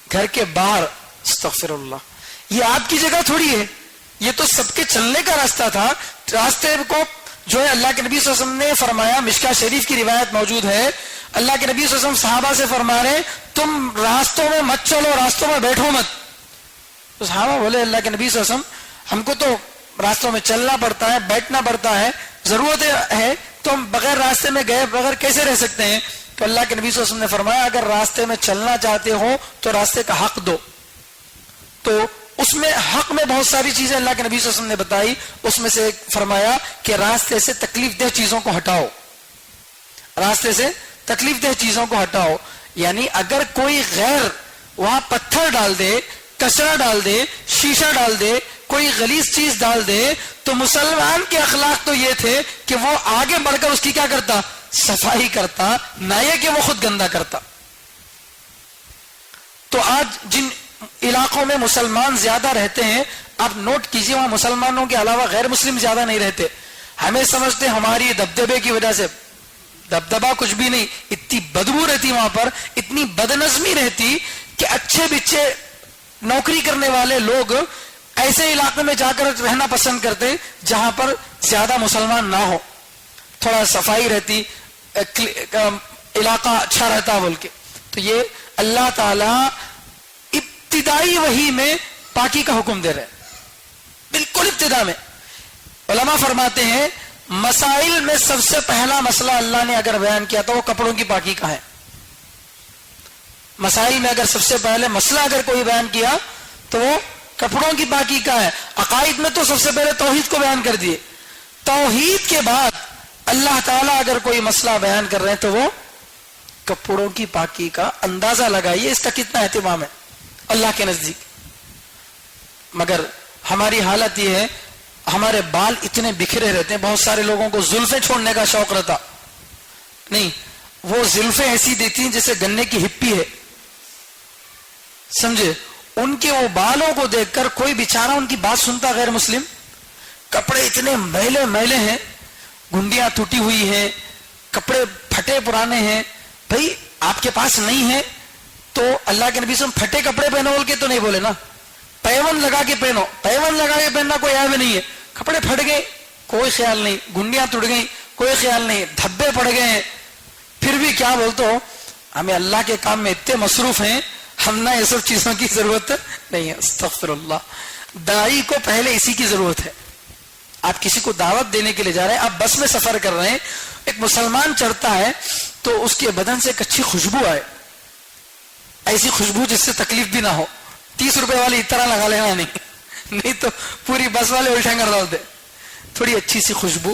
گھر کے باہر. استغفر اللہ. یہ آپ کی جگہ تھوڑی ہے، یہ تو سب کے چلنے کا راستہ تھا. راستے کو جو ہے اللہ کے نبی صلی اللہ علیہ وسلم نے فرمایا، مشکا شریف کی روایت موجود ہے، اللہ کے نبی صلی اللہ علیہ وسلم صحابہ سے فرما رہے تم راستوں میں مت چلو، راستوں میں بیٹھو مت. تو صحابہ بولے اللہ کے نبی صلی اللہ علیہ وسلم ہم کو تو راستوں میں چلنا پڑتا ہے، بیٹھنا پڑتا ہے، ضرورت ہے، تو ہم بغیر راستے میں گئے بغیر کیسے رہ سکتے ہیں؟ تو اللہ کے نبی صلی اللہ علیہ وسلم نے فرمایا اگر راستے میں چلنا چاہتے ہو تو راستے کا حق دو. تو اس میں حق میں بہت ساری چیزیں اللہ کے نبی صلی اللہ علیہ وسلم نے بتائی. اس میں سے فرمایا کہ راستے سے تکلیف دہ چیزوں کو ہٹاؤ، راستے سے تکلیف دہ چیزوں کو ہٹاؤ. یعنی اگر کوئی غیر وہاں پتھر ڈال دے، کچرا ڈال دے، شیشہ ڈال دے، کوئی غلیظ چیز ڈال دے، تو مسلمان کے اخلاق تو یہ تھے کہ وہ آگے بڑھ کر اس کی کیا کرتا؟ صفائی کرتا، نہ یہ کہ وہ خود گندا کرتا. تو آج جن علاقوں میں مسلمان زیادہ رہتے ہیں، آپ نوٹ کیجئے وہاں مسلمانوں کے علاوہ غیر مسلم زیادہ نہیں رہتے. ہمیں سمجھتے ہماری دبدبے کی وجہ سے، دبدبا کچھ بھی نہیں، اتنی بدبو رہتی وہاں پر، اتنی بدنظمی رہتی کہ اچھے بچے نوکری کرنے والے لوگ ایسے علاقے میں جا کر رہنا پسند کرتے جہاں پر زیادہ مسلمان نہ ہو، تھوڑا صفائی رہتی، علاقہ اچھا رہتا بول کے. تو یہ اللہ تعالی ابتدائی وحی میں پاکی کا حکم دے رہے ہیں. بالکل ابتدا میں علماء فرماتے ہیں مسائل میں سب سے پہلا مسئلہ اللہ نے اگر بیان کیا تو وہ کپڑوں کی پاکی کا ہے. مسائل میں اگر سب سے پہلے مسئلہ اگر کوئی بیان کیا تو وہ کپڑوں کی پاکی کا ہے. عقائد میں تو سب سے پہلے توحید کو بیان کر دیے. توحید کے بعد اللہ تعالیٰ اگر کوئی مسئلہ بیان کر رہے ہیں تو وہ کپڑوں کی پاکی کا. اندازہ لگائیے اس کا کتنا اہتمام ہے اللہ کے نزدیک. مگر ہماری حالت یہ ہے ہمارے بال اتنے بکھرے رہتے ہیں. بہت سارے لوگوں کو زلفیں چھوڑنے کا شوق رہتا نہیں، وہ زلفیں ایسی دیتی ہیں جیسے گنے کی ہپی ہے، سمجھے. ان کے وہ بالوں کو دیکھ کر کوئی بیچارہ ان کی بات سنتا غیر مسلم. کپڑے اتنے میلے میلے ہیں، گھنڈیاں ٹوٹی ہوئی ہیں، کپڑے پھٹے پرانے ہیں. بھائی آپ کے پاس نہیں ہے تو اللہ کے نبی صلی اللہ علیہ وسلم پھٹے کپڑے پہنو بول کے تو نہیں بولے نا، پیون لگا کے پہنو. پیون لگا کے پہننا کوئی عیب نہیں ہے. کپڑے پھٹ گئے کوئی خیال نہیں، گھنڈیاں ٹوٹ گئی کوئی خیال نہیں، دھبے پڑ گئے ہیں، پھر بھی کیا بولتے ہو ہمیں اللہ کے کام میں اتنے مصروف ہیں، ہم نہ یہ سب چیزوں کی ضرورت نہیں ہے. استغفر اللہ. داعی کو پہلے اسی کی ضرورت ہے. آپ کسی کو دعوت دینے کے لیے جا رہے ہیں، آپ بس میں سفر کر رہے ہیں، ایک مسلمان چڑھتا ہے تو اس کے بدن سے ایک اچھی خوشبو آئے، ایسی خوشبو جس سے تکلیف بھی نہ ہو. 30 روپے والی اتنا لگا لینا نہیں تو پوری بس والے الٹا کر ڈالتے. تھوڑی اچھی سی خوشبو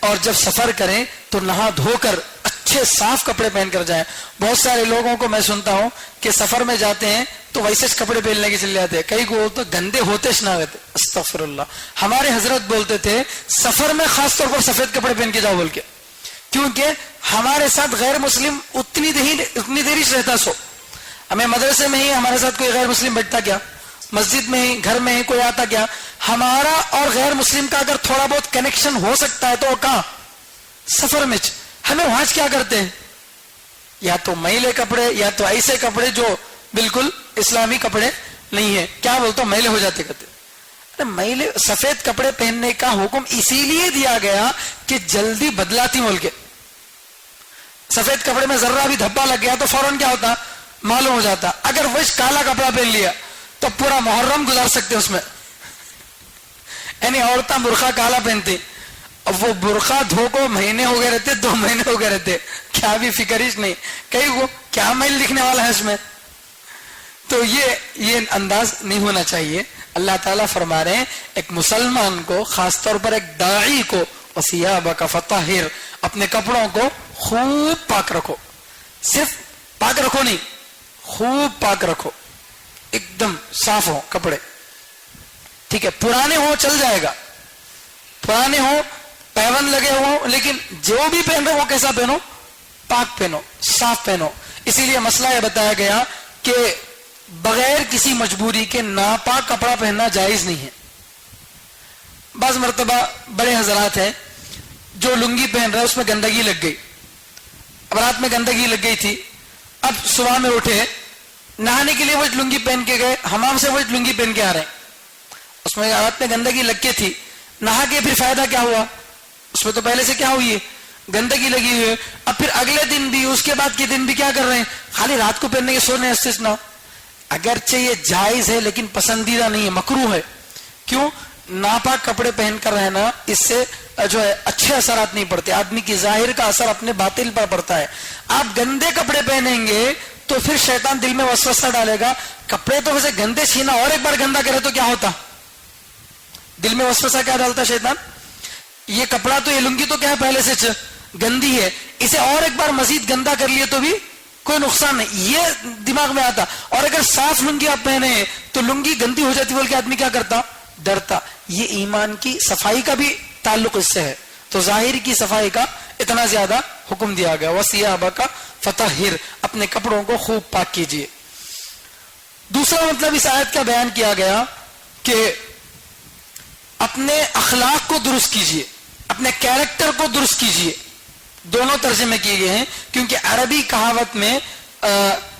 اور جب سفر کریں تو نہا دھو کر اچھے صاف کپڑے پہن کر جائیں. بہت سارے لوگوں کو میں سنتا ہوں کہ سفر میں جاتے ہیں تو ویسے کپڑے پہننے کے چلے جاتے ہیں, کئی کو تو گندے ہوتے نہ ہوتے. استغفر اللہ. ہمارے حضرت بولتے تھے سفر میں خاص طور پر سفید کپڑے پہن کے جاؤ بول کے, کیونکہ ہمارے ساتھ غیر مسلم اتنی دیر ہی رہتا. سو ہمیں مدرسے میں ہی ہمارے ساتھ کوئی غیر مسلم بیٹھتا کیا, مسجد میں ہی گھر میں ہی کوئی آتا کیا. ہمارا اور غیر مسلم کا اگر تھوڑا بہت کنیکشن ہو سکتا ہے تو کہاں, سفر میں. ہمیں وہاں کیا کرتے ہیں, یا تو میلے کپڑے یا تو ایسے کپڑے جو بالکل اسلامی کپڑے نہیں ہیں, کیا بولتا ہوں میلے ہو جاتے کرتے. میلے سفید کپڑے پہننے کا حکم اسی لیے دیا گیا کہ جلدی بدلاتی بول کے. سفید کپڑے میں ذرا بھی دھبا لگ گیا تو فوراً کیا ہوتا, معلوم ہو جاتا. اگر وہ کالا کپڑا پہن لیا تو پورا محرم گزار سکتے اس میں. یعنی عورتیں برقع کالا پہنتی, اب وہ برقع دھو کو مہینے ہو گئے رہتے, 2 مہینے ہو گئے رہتے, کیا بھی فکر ہی نہیں, کئی وہ کیا میل دکھنے والا ہے اس میں. تو یہ انداز نہیں ہونا چاہیے. اللہ تعالیٰ فرما رہے ہیں ایک مسلمان کو, خاص طور پر ایک داعی کو, وَثِيَابَكَ فَطَهِّرْ, اپنے کپڑوں کو خوب پاک رکھو. صرف پاک رکھو نہیں, خوب پاک رکھو, ایک دم صاف ہو کپڑے. ٹھیک ہے, پرانے ہو چل جائے گا, پرانے ہو پیون لگے ہو, لیکن جو بھی پہن رہے وہ کیسا پہنو, پاک پہنو, صاف پہنو. اسی لیے مسئلہ یہ بتایا گیا کہ بغیر کسی مجبوری کے ناپاک کپڑا پہننا جائز نہیں ہے. بعض مرتبہ بڑے حضرات ہیں جو لنگی پہن رہے اس میں گندگی لگ گئی, اب رات میں گندگی لگ گئی تھی, اب صبح میں اٹھے نہانے کے لیے وہ لنگی پہن کے گئے, حمام سے وہ لنگی پہن کے آ رہے ہیں, اس میں رات میں گندگی لگ کے تھی, نہا کے پھر فائدہ کیا ہوا, اس میں تو پہلے سے کیا ہوئی ہے, گندگی لگی ہوئی ہے. اب پھر اگلے دن بھی اس کے بعد کے دن بھی کیا کر رہے ہیں, خالی رات کو پہننے کے سونے استثناء. اگرچہ یہ جائز ہے لیکن پسندیدہ نہیں ہے, مکروہ ہے. کیوں, ناپاک کپڑے پہن کر رہنا اس سے جو ہے اچھے اثرات نہیں پڑتے, آدمی کی ظاہر کا اثر اپنے باطن پر پڑتا ہے. آپ گندے کپڑے پہنیں گے تو پھر شیطان دل میں وسوسہ ڈالے گا. کپڑے تو ویسے گندے چھینا اور ایک بار گندا کرے تو کیا ہوتا, دل میں وسوسہ کیا ڈالتا شیطان, یہ کپڑا تو یہ لنگی تو کیا ہے پہلے سے گندی ہے, اسے اور ایک بار مزید گندا کر لیے تو بھی کوئی نقصان نہیں, یہ دماغ میں آتا. اور اگر صاف لنگی آپ پہنے تو لنگی گندی ہو جاتی بول کے آدمی کیا کرتا, ڈرتا. یہ ایمان کی صفائی کا بھی تعلق اس سے ہے, تو ظاہر کی صفائی کا اتنا زیادہ حکم دیا گیا. وَثِيَابَكَ فَطَهِّرْ, اپنے کپڑوں کو خوب پاک کیجیے. دوسرا مطلب اس آیت کا بیان کیا گیا کہ اپنے اخلاق کو درست کیجیے, اپنے کیریکٹر کو درست کیجیے. دونوں ترجمے کیے گئے ہیں کیونکہ عربی کہاوت میں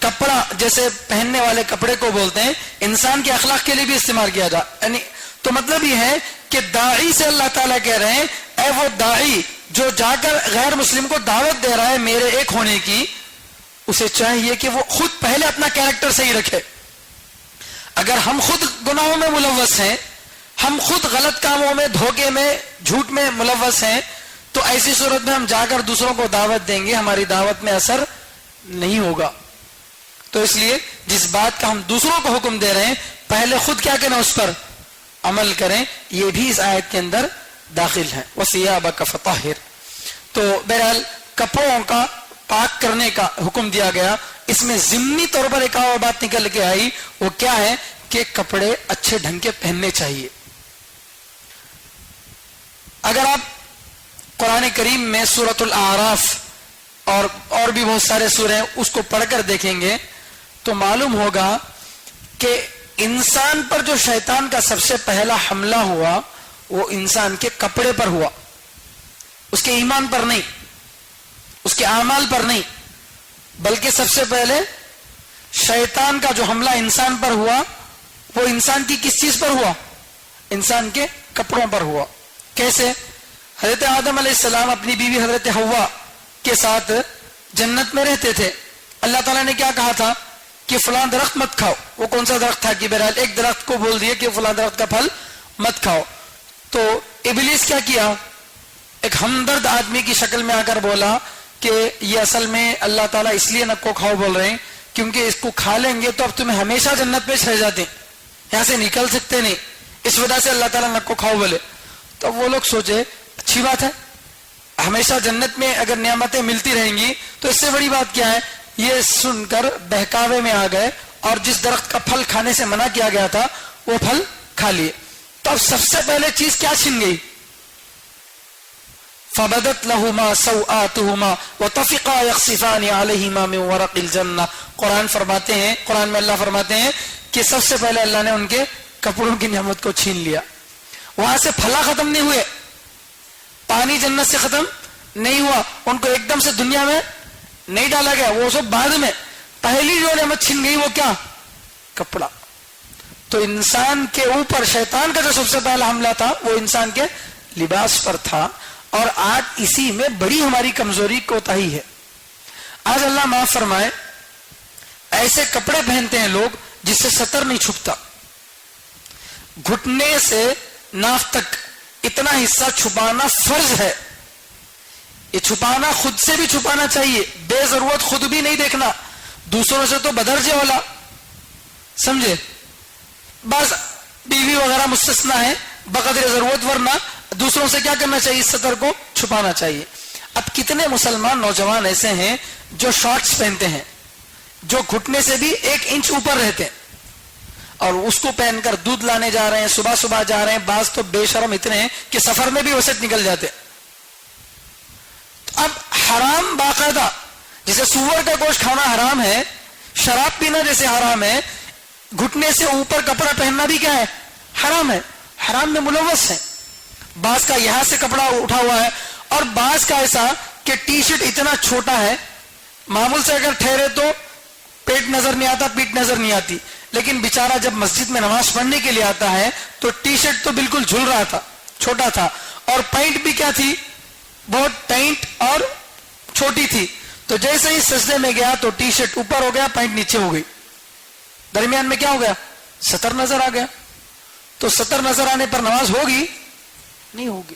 کپڑا جیسے پہننے والے کپڑے کو بولتے ہیں, انسان کے اخلاق کے لیے بھی استعمال کیا جا, یعنی تو مطلب یہ ہے کہ داعی سے اللہ تعالیٰ کہہ رہے ہیں اے وہ داعی جو جا کر غیر مسلم کو دعوت دے رہا ہے میرے ایک ہونے کی, اسے چاہیے کہ وہ خود پہلے اپنا کیریکٹر صحیح رکھے. اگر ہم خود گناہوں میں ملوث ہیں, ہم خود غلط کاموں میں, دھوکے میں, جھوٹ میں ملوث ہیں, تو ایسی صورت میں ہم جا کر دوسروں کو دعوت دیں گے, ہماری دعوت میں اثر نہیں ہوگا. تو اس لیے جس بات کا ہم دوسروں کو حکم دے رہے ہیں پہلے خود کیا کریں, اس پر عمل کریں. یہ بھی اس آیت کے اندر داخل ہے. وَثِيَابَكَ فَطَهِّرْ. تو بہرحال کپڑوں کا پاک کرنے کا حکم دیا گیا. اس میں ضمنی طور پر ایک اور بات نکل کے آئی, وہ کیا ہے کہ کپڑے اچھے ڈھنگ کے پہننے چاہیے. اگر آپ قرآن کریم میں سورۃ الاعراف اور بھی بہت سارے سورے ہیں اس کو پڑھ کر دیکھیں گے تو معلوم ہوگا کہ انسان پر جو شیطان کا سب سے پہلا حملہ ہوا وہ انسان کے کپڑے پر ہوا, اس کے ایمان پر نہیں, اس کے اعمال پر نہیں, بلکہ سب سے پہلے شیطان کا جو حملہ انسان پر ہوا وہ انسان کی کس چیز پر ہوا, انسان کے کپڑوں پر ہوا. کیسے؟ حضرت آدم علیہ السلام اپنی بیوی حضرت حوا کے ساتھ جنت میں رہتے تھے. اللہ تعالیٰ نے کیا کہا تھا کہ فلاں درخت مت کھاؤ. وہ کون سا درخت تھا کہ بہرحال ایک درخت کو بول دیا کہ فلاں درخت کا پھل مت کھاؤ. تو ابلیس کیا کیا, ایک ہمدرد آدمی کی شکل میں آ کر بولا کہ یہ اصل میں اللہ تعالیٰ اس لیے نکو کھاؤ بول رہے ہیں کیونکہ اس کو کھا لیں گے تو اب تمہیں ہمیشہ جنت میں رہ جاتے, یہاں سے نکل سکتے نہیں, اس وجہ سے اللہ تعالیٰ نکو کھاؤ بولے. تو وہ لوگ سوچے اچھی بات ہے, ہمیشہ جنت میں اگر نعمتیں ملتی رہیں گی تو اس سے بڑی بات کیا ہے. یہ سن کر بہکاوے میں آ گئے اور جس درخت کا پھل کھانے سے منع کیا گیا تھا وہ پھل کھا لیے. تو اب سب سے پہلے چیز کیا چھن گئی؟ فبدت لهما سوآتهما وطفقا يخصفان عليهما من ورق الجنة. قرآن میں اللہ فرماتے ہیں کہ سب سے پہلے اللہ نے ان کے کپڑوں کی نعمت کو چھین لیا. وہاں سے پھلا ختم نہیں ہوئے, پانی جنت سے ختم نہیں ہوا, ان کو ایک دم سے دنیا میں نہیں ڈالا گیا, وہ سب بعد میں. پہلی جو نعمت چھن گئی وہ کیا؟ کپڑا. تو انسان کے اوپر شیطان کا جو سب سے پہلا حملہ تھا وہ انسان کے لباس پر تھا, اور آج اسی میں بڑی ہماری کمزوری کوتاہی ہے. آج اللہ معاف فرمائے, ایسے کپڑے پہنتے ہیں لوگ جس سے سطر نہیں چھپتا, گھٹنے سے ناف تک اتنا حصہ چھپانا فرض ہے. یہ چھپانا خود سے بھی چھپانا چاہیے, بے ضرورت خود بھی نہیں دیکھنا, دوسروں سے تو بدرجے والا, سمجھے. بس بیوی وغیرہ مستثنا ہے بقدر ضرورت, ورنہ دوسروں سے کیا کرنا چاہیے؟ اس سطر کو چھپانا چاہیے. اب کتنے مسلمان نوجوان ایسے ہیں جو شارٹس پہنتے ہیں, جو گھٹنے سے بھی 1 انچ اوپر رہتے ہیں, اور اس کو پہن کر دودھ لانے جا رہے ہیں, صبح صبح جا رہے ہیں. بعض تو بے شرم اتنے ہیں کہ سفر میں بھی وسط نکل جاتے. تو اب حرام باقاعدہ, جیسے سور کا گوشت کھانا حرام ہے, شراب پینا جیسے حرام ہے, گھٹنے سے اوپر کپڑا پہننا بھی کیا ہے؟ حرام ہے. حرام میں ملوث ہے. بعض کا یہاں سے کپڑا اٹھا ہوا ہے, اور بعض کا ایسا کہ ٹی شرٹ اتنا چھوٹا ہے, معمول سے اگر ٹھہرے تو پیٹ نظر نہیں آتا, پیٹ نظر نہیں آتی, لیکن بیچارہ جب مسجد میں نماز پڑھنے کے لیے آتا ہے تو ٹی شرٹ تو بالکل جھل رہا تھا, چھوٹا تھا, اور پینٹ بھی کیا تھی؟ بہت ٹائٹ اور چھوٹی تھی. تو جیسے ہی سجدے میں گیا تو ٹی شرٹ اوپر ہو گیا, پینٹ نیچے ہو گئی, درمیان میں کیا ہو گیا؟ سطر نظر آ گیا. تو سطر نظر آنے پر نماز ہوگی؟ نہیں ہوگی.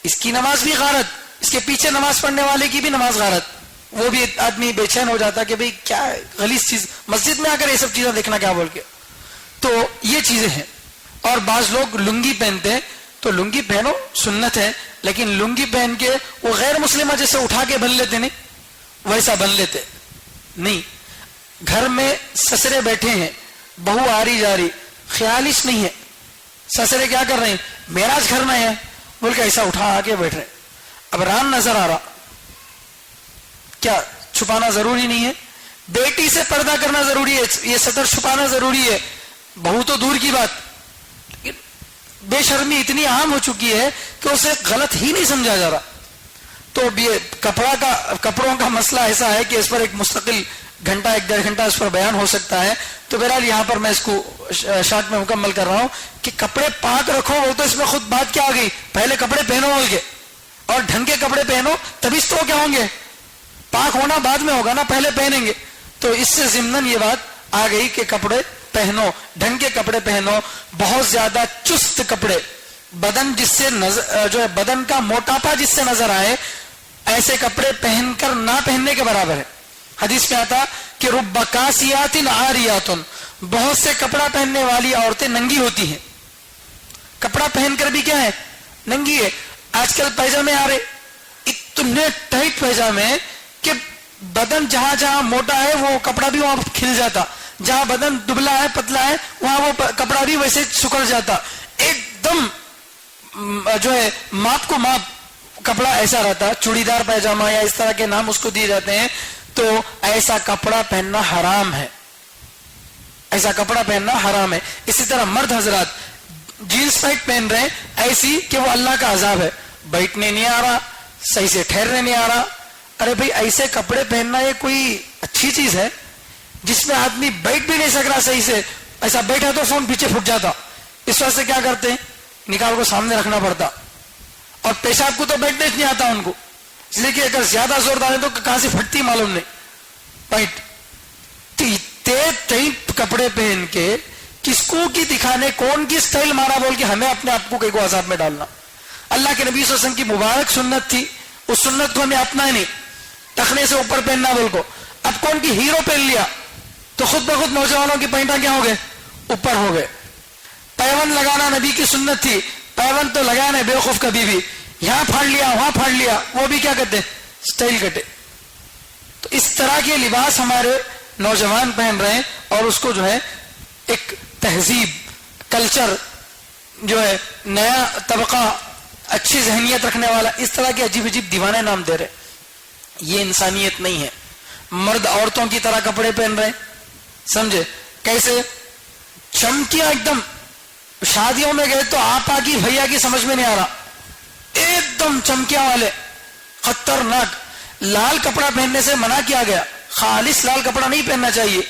اس کی نماز بھی غارت, اس کے پیچھے نماز پڑھنے والے کی بھی نماز غارت. وہ بھی آدمی بے چین ہو جاتا کہ بھئی کیا غلیظ چیز, مسجد میں آ کر یہ سب چیزیں دیکھنا کیا بول کے. تو یہ چیزیں ہیں. اور بعض لوگ لنگی پہنتے ہیں, تو لنگی پہنو سنت ہے, لیکن لنگی پہن کے وہ غیر مسلمہ جیسے اٹھا کے بن لیتے نہیں, ویسا بن لیتے نہیں. گھر میں سسرے بیٹھے ہیں, بہو آ رہی جا رہی, خیالش نہیں ہے, سسرے کیا کر رہے ہیں؟ معراج گھر میں ہے بول کے ایسا اٹھا آ کے بیٹھ رہے. اب ران نظر آ رہا, کیا چھپانا ضروری نہیں ہے؟ بیٹی سے پردہ کرنا ضروری ہے, یہ سطر چھپانا ضروری ہے, بہو تو دور کی بات. بے شرمی اتنی عام ہو چکی ہے کہ اسے غلط ہی نہیں سمجھا جا رہا. تو یہ کپڑوں کا مسئلہ ایسا ہے کہ اس پر ایک مستقل گھنٹہ 1.5 گھنٹہ اس پر بیان ہو سکتا ہے. تو بہرحال یہاں پر میں اس کو شارٹ میں مکمل کر رہا ہوں کہ کپڑے پاک رکھو, وہ تو اس میں خود بات کیا آ گئی, پہلے کپڑے پہنو بول کے, اور ڈھنگ کے کپڑے پہنو, تبھی تو کیا ہوں گے؟ پاک ہونا بعد میں ہوگا نا, پہلے پہنیں گے. تو اس سے ضمن یہ بات آ گئی کہ کپڑے پہنو, ڈھنگ کے کپڑے پہنو, بہت زیادہ چست کپڑے, بدن جس سے جو ہے بدن کا موٹاپا جس سے نظر آئے, ایسے کپڑے پہن کر نہ پہننے کے برابر ہے. حدیث میں آتا کہ رب کاسیات عاریات, بہت سے کپڑا پہننے والی عورتیں ننگی ہوتی ہیں. کپڑا پہن کر بھی کیا ہے؟ ننگی ہے. آج کل پیجامے آ رہے, اتنے ٹائٹ پیجامے کہ بدن جہاں جہاں موٹا ہے وہ کپڑا بھی وہاں کھل جاتا, جہاں بدن دبلا ہے پتلا ہے وہاں وہ کپڑا بھی ویسے سکڑ جاتا. ایک دم جو ہے ماپ کو ماپ کپڑا ایسا رہتا, چوڑی دار پیجامہ یا اس طرح کے نام اس کو دیے جاتے ہیں. تو ایسا کپڑا پہننا حرام ہے, ایسا کپڑا پہننا حرام ہے. اسی طرح مرد حضرات جینس پینٹ پہن رہے ہیں ایسی کہ وہ اللہ کا عذاب ہے, بیٹھنے نہیں آ رہا, صحیح سے ٹھہرنے نہیں آ رہا. ارے بھائی ایسے کپڑے پہننا یہ کوئی اچھی چیز ہے جس میں آدمی بیٹھ بھی نہیں سک رہا صحیح سے, ایسا بیٹھا تو فون پیچھے پھٹ جاتا. اس وجہ سے کیا کرتے ہیں, نکال کو سامنے رکھنا پڑتا. اور پیشاب کو تو بیٹھنے نہیں آتا ان کو, اس لیے کہ اگر زیادہ زور ڈالے تو کہاں سے پھٹتی معلوم نہیں. پینٹ ٹائٹ کپڑے پہن کے کس کو کی دکھانے, کون کی سٹائل مارا بول کے ہمیں اپنے آپ کو کئی کو عذاب میں ڈالنا. اللہ کے نبی صلی اللہ علیہ وسلم کی مبارک سنت تھی, اس سنت کو ہمیں اپنا ہی نہیں, ٹخنے سے اوپر پہننا بول کو. اب کون کی ہیرو پہن لیا تو خود بخود نوجوانوں کی پینٹاں کیا ہو گئے؟ اوپر ہو گئے. پیون لگانا نبی کی سنت تھی, پیون تو لگانا بے وقوف کبھی بھی, یہاں پھاڑ لیا وہاں پھاڑ لیا، وہ بھی کیا کہتے ہیں؟ اسٹائل کٹے. تو اس طرح کے لباس ہمارے نوجوان پہن رہے ہیں، اور اس کو جو ہے ایک تہذیب، کلچر، جو ہے نیا طبقہ، اچھی ذہنیت رکھنے والا، اس طرح کے عجیب عجیب دیوانے نام دے رہے. یہ انسانیت نہیں ہے. مرد عورتوں کی طرح کپڑے پہن رہے ہیں، سمجھے کیسے؟ چمکیاں ایک دم. شادیوں میں گئے تو آپا کی بھیا کی سمجھ میں نہیں آ رہا، ایک دم چمکیاں والے، خطرناک. لال کپڑا پہننے سے منع کیا گیا، خالص لال کپڑا نہیں پہننا چاہیے.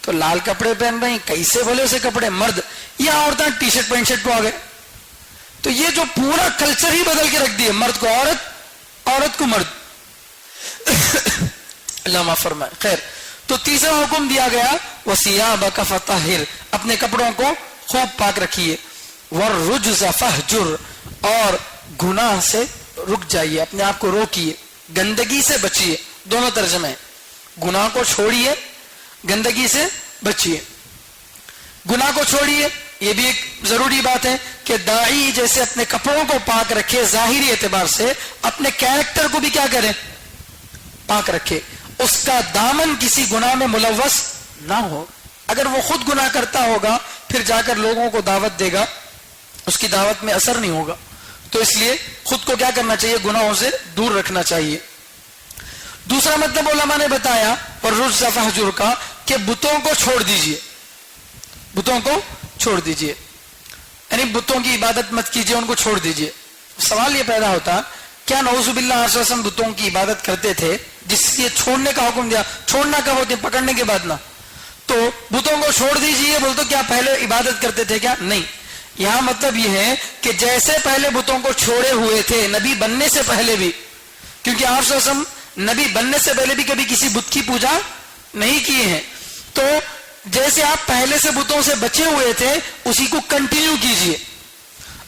تو لال کپڑے پہن رہے ہیں، کیسے بولے اسے کپڑے؟ مرد یا عورتیں ٹی شرٹ پینٹ شرٹ پہ آ گئے. تو یہ جو پورا کلچر ہی بدل کے رکھ دیے، مرد کو عورت، عورت کو مرد. اللہ معاف فرمائے. خیر، تو تیسرا حکم دیا گیا وَثِيَابَكَ فَطَهِّرْ، اپنے کپڑوں کو خوب پاک رکھیے. وَالرُّجْزَ فَاهْجُرْ، اور گناہ سے رک جائیے، اپنے آپ کو روکیے، گندگی سے بچیے. دونوں ترجمے ہیں، گناہ کو چھوڑیے، گندگی سے بچیے. گناہ کو چھوڑیے، یہ بھی ایک ضروری بات ہے کہ داعی جیسے اپنے کپڑوں کو پاک رکھے ظاہری اعتبار سے، اپنے کیریکٹر کو بھی کیا کرے؟ پاک رکھے. اس کا دامن کسی گناہ میں ملوث نہ ہو. اگر وہ خود گناہ کرتا ہوگا پھر جا کر لوگوں کو دعوت دے گا، اس کی دعوت میں اثر نہیں ہوگا. تو اس لیے خود کو کیا کرنا چاہیے؟ گناہوں سے دور رکھنا چاہیے. دوسرا مطلب علماء نے بتایا اور رجز فہجر کا کہ بتوں کو چھوڑ دیجئے، بتوں کو چھوڑ دیجئے، یعنی بتوں کی عبادت مت کیجئے، ان کو چھوڑ دیجئے. سوال یہ پیدا ہوتا کیا نعوذ باللہ صلی اللہ علیہ وسلم بتوں کی عبادت کرتے تھے جس لیے چھوڑنے کا حکم دیا؟ چھوڑنا کب ہوتے؟ پکڑنے کے بعد نہ. تو بتوں کو چھوڑ دیجئے بول تو کیا پہلے عبادت کرتے تھے کیا؟ نہیں. یہاں مطلب یہ ہے کہ جیسے پہلے بتوں کو چھوڑے ہوئے تھے نبی بننے سے پہلے بھی، کیونکہ آپ صلی اللہ علیہ وسلم نبی بننے سے پہلے بھی کبھی کسی بت کی پوجا نہیں کیے ہیں. تو جیسے آپ پہلے سے بتوں سے بچے ہوئے تھے اسی کو کنٹینیو کیجئے،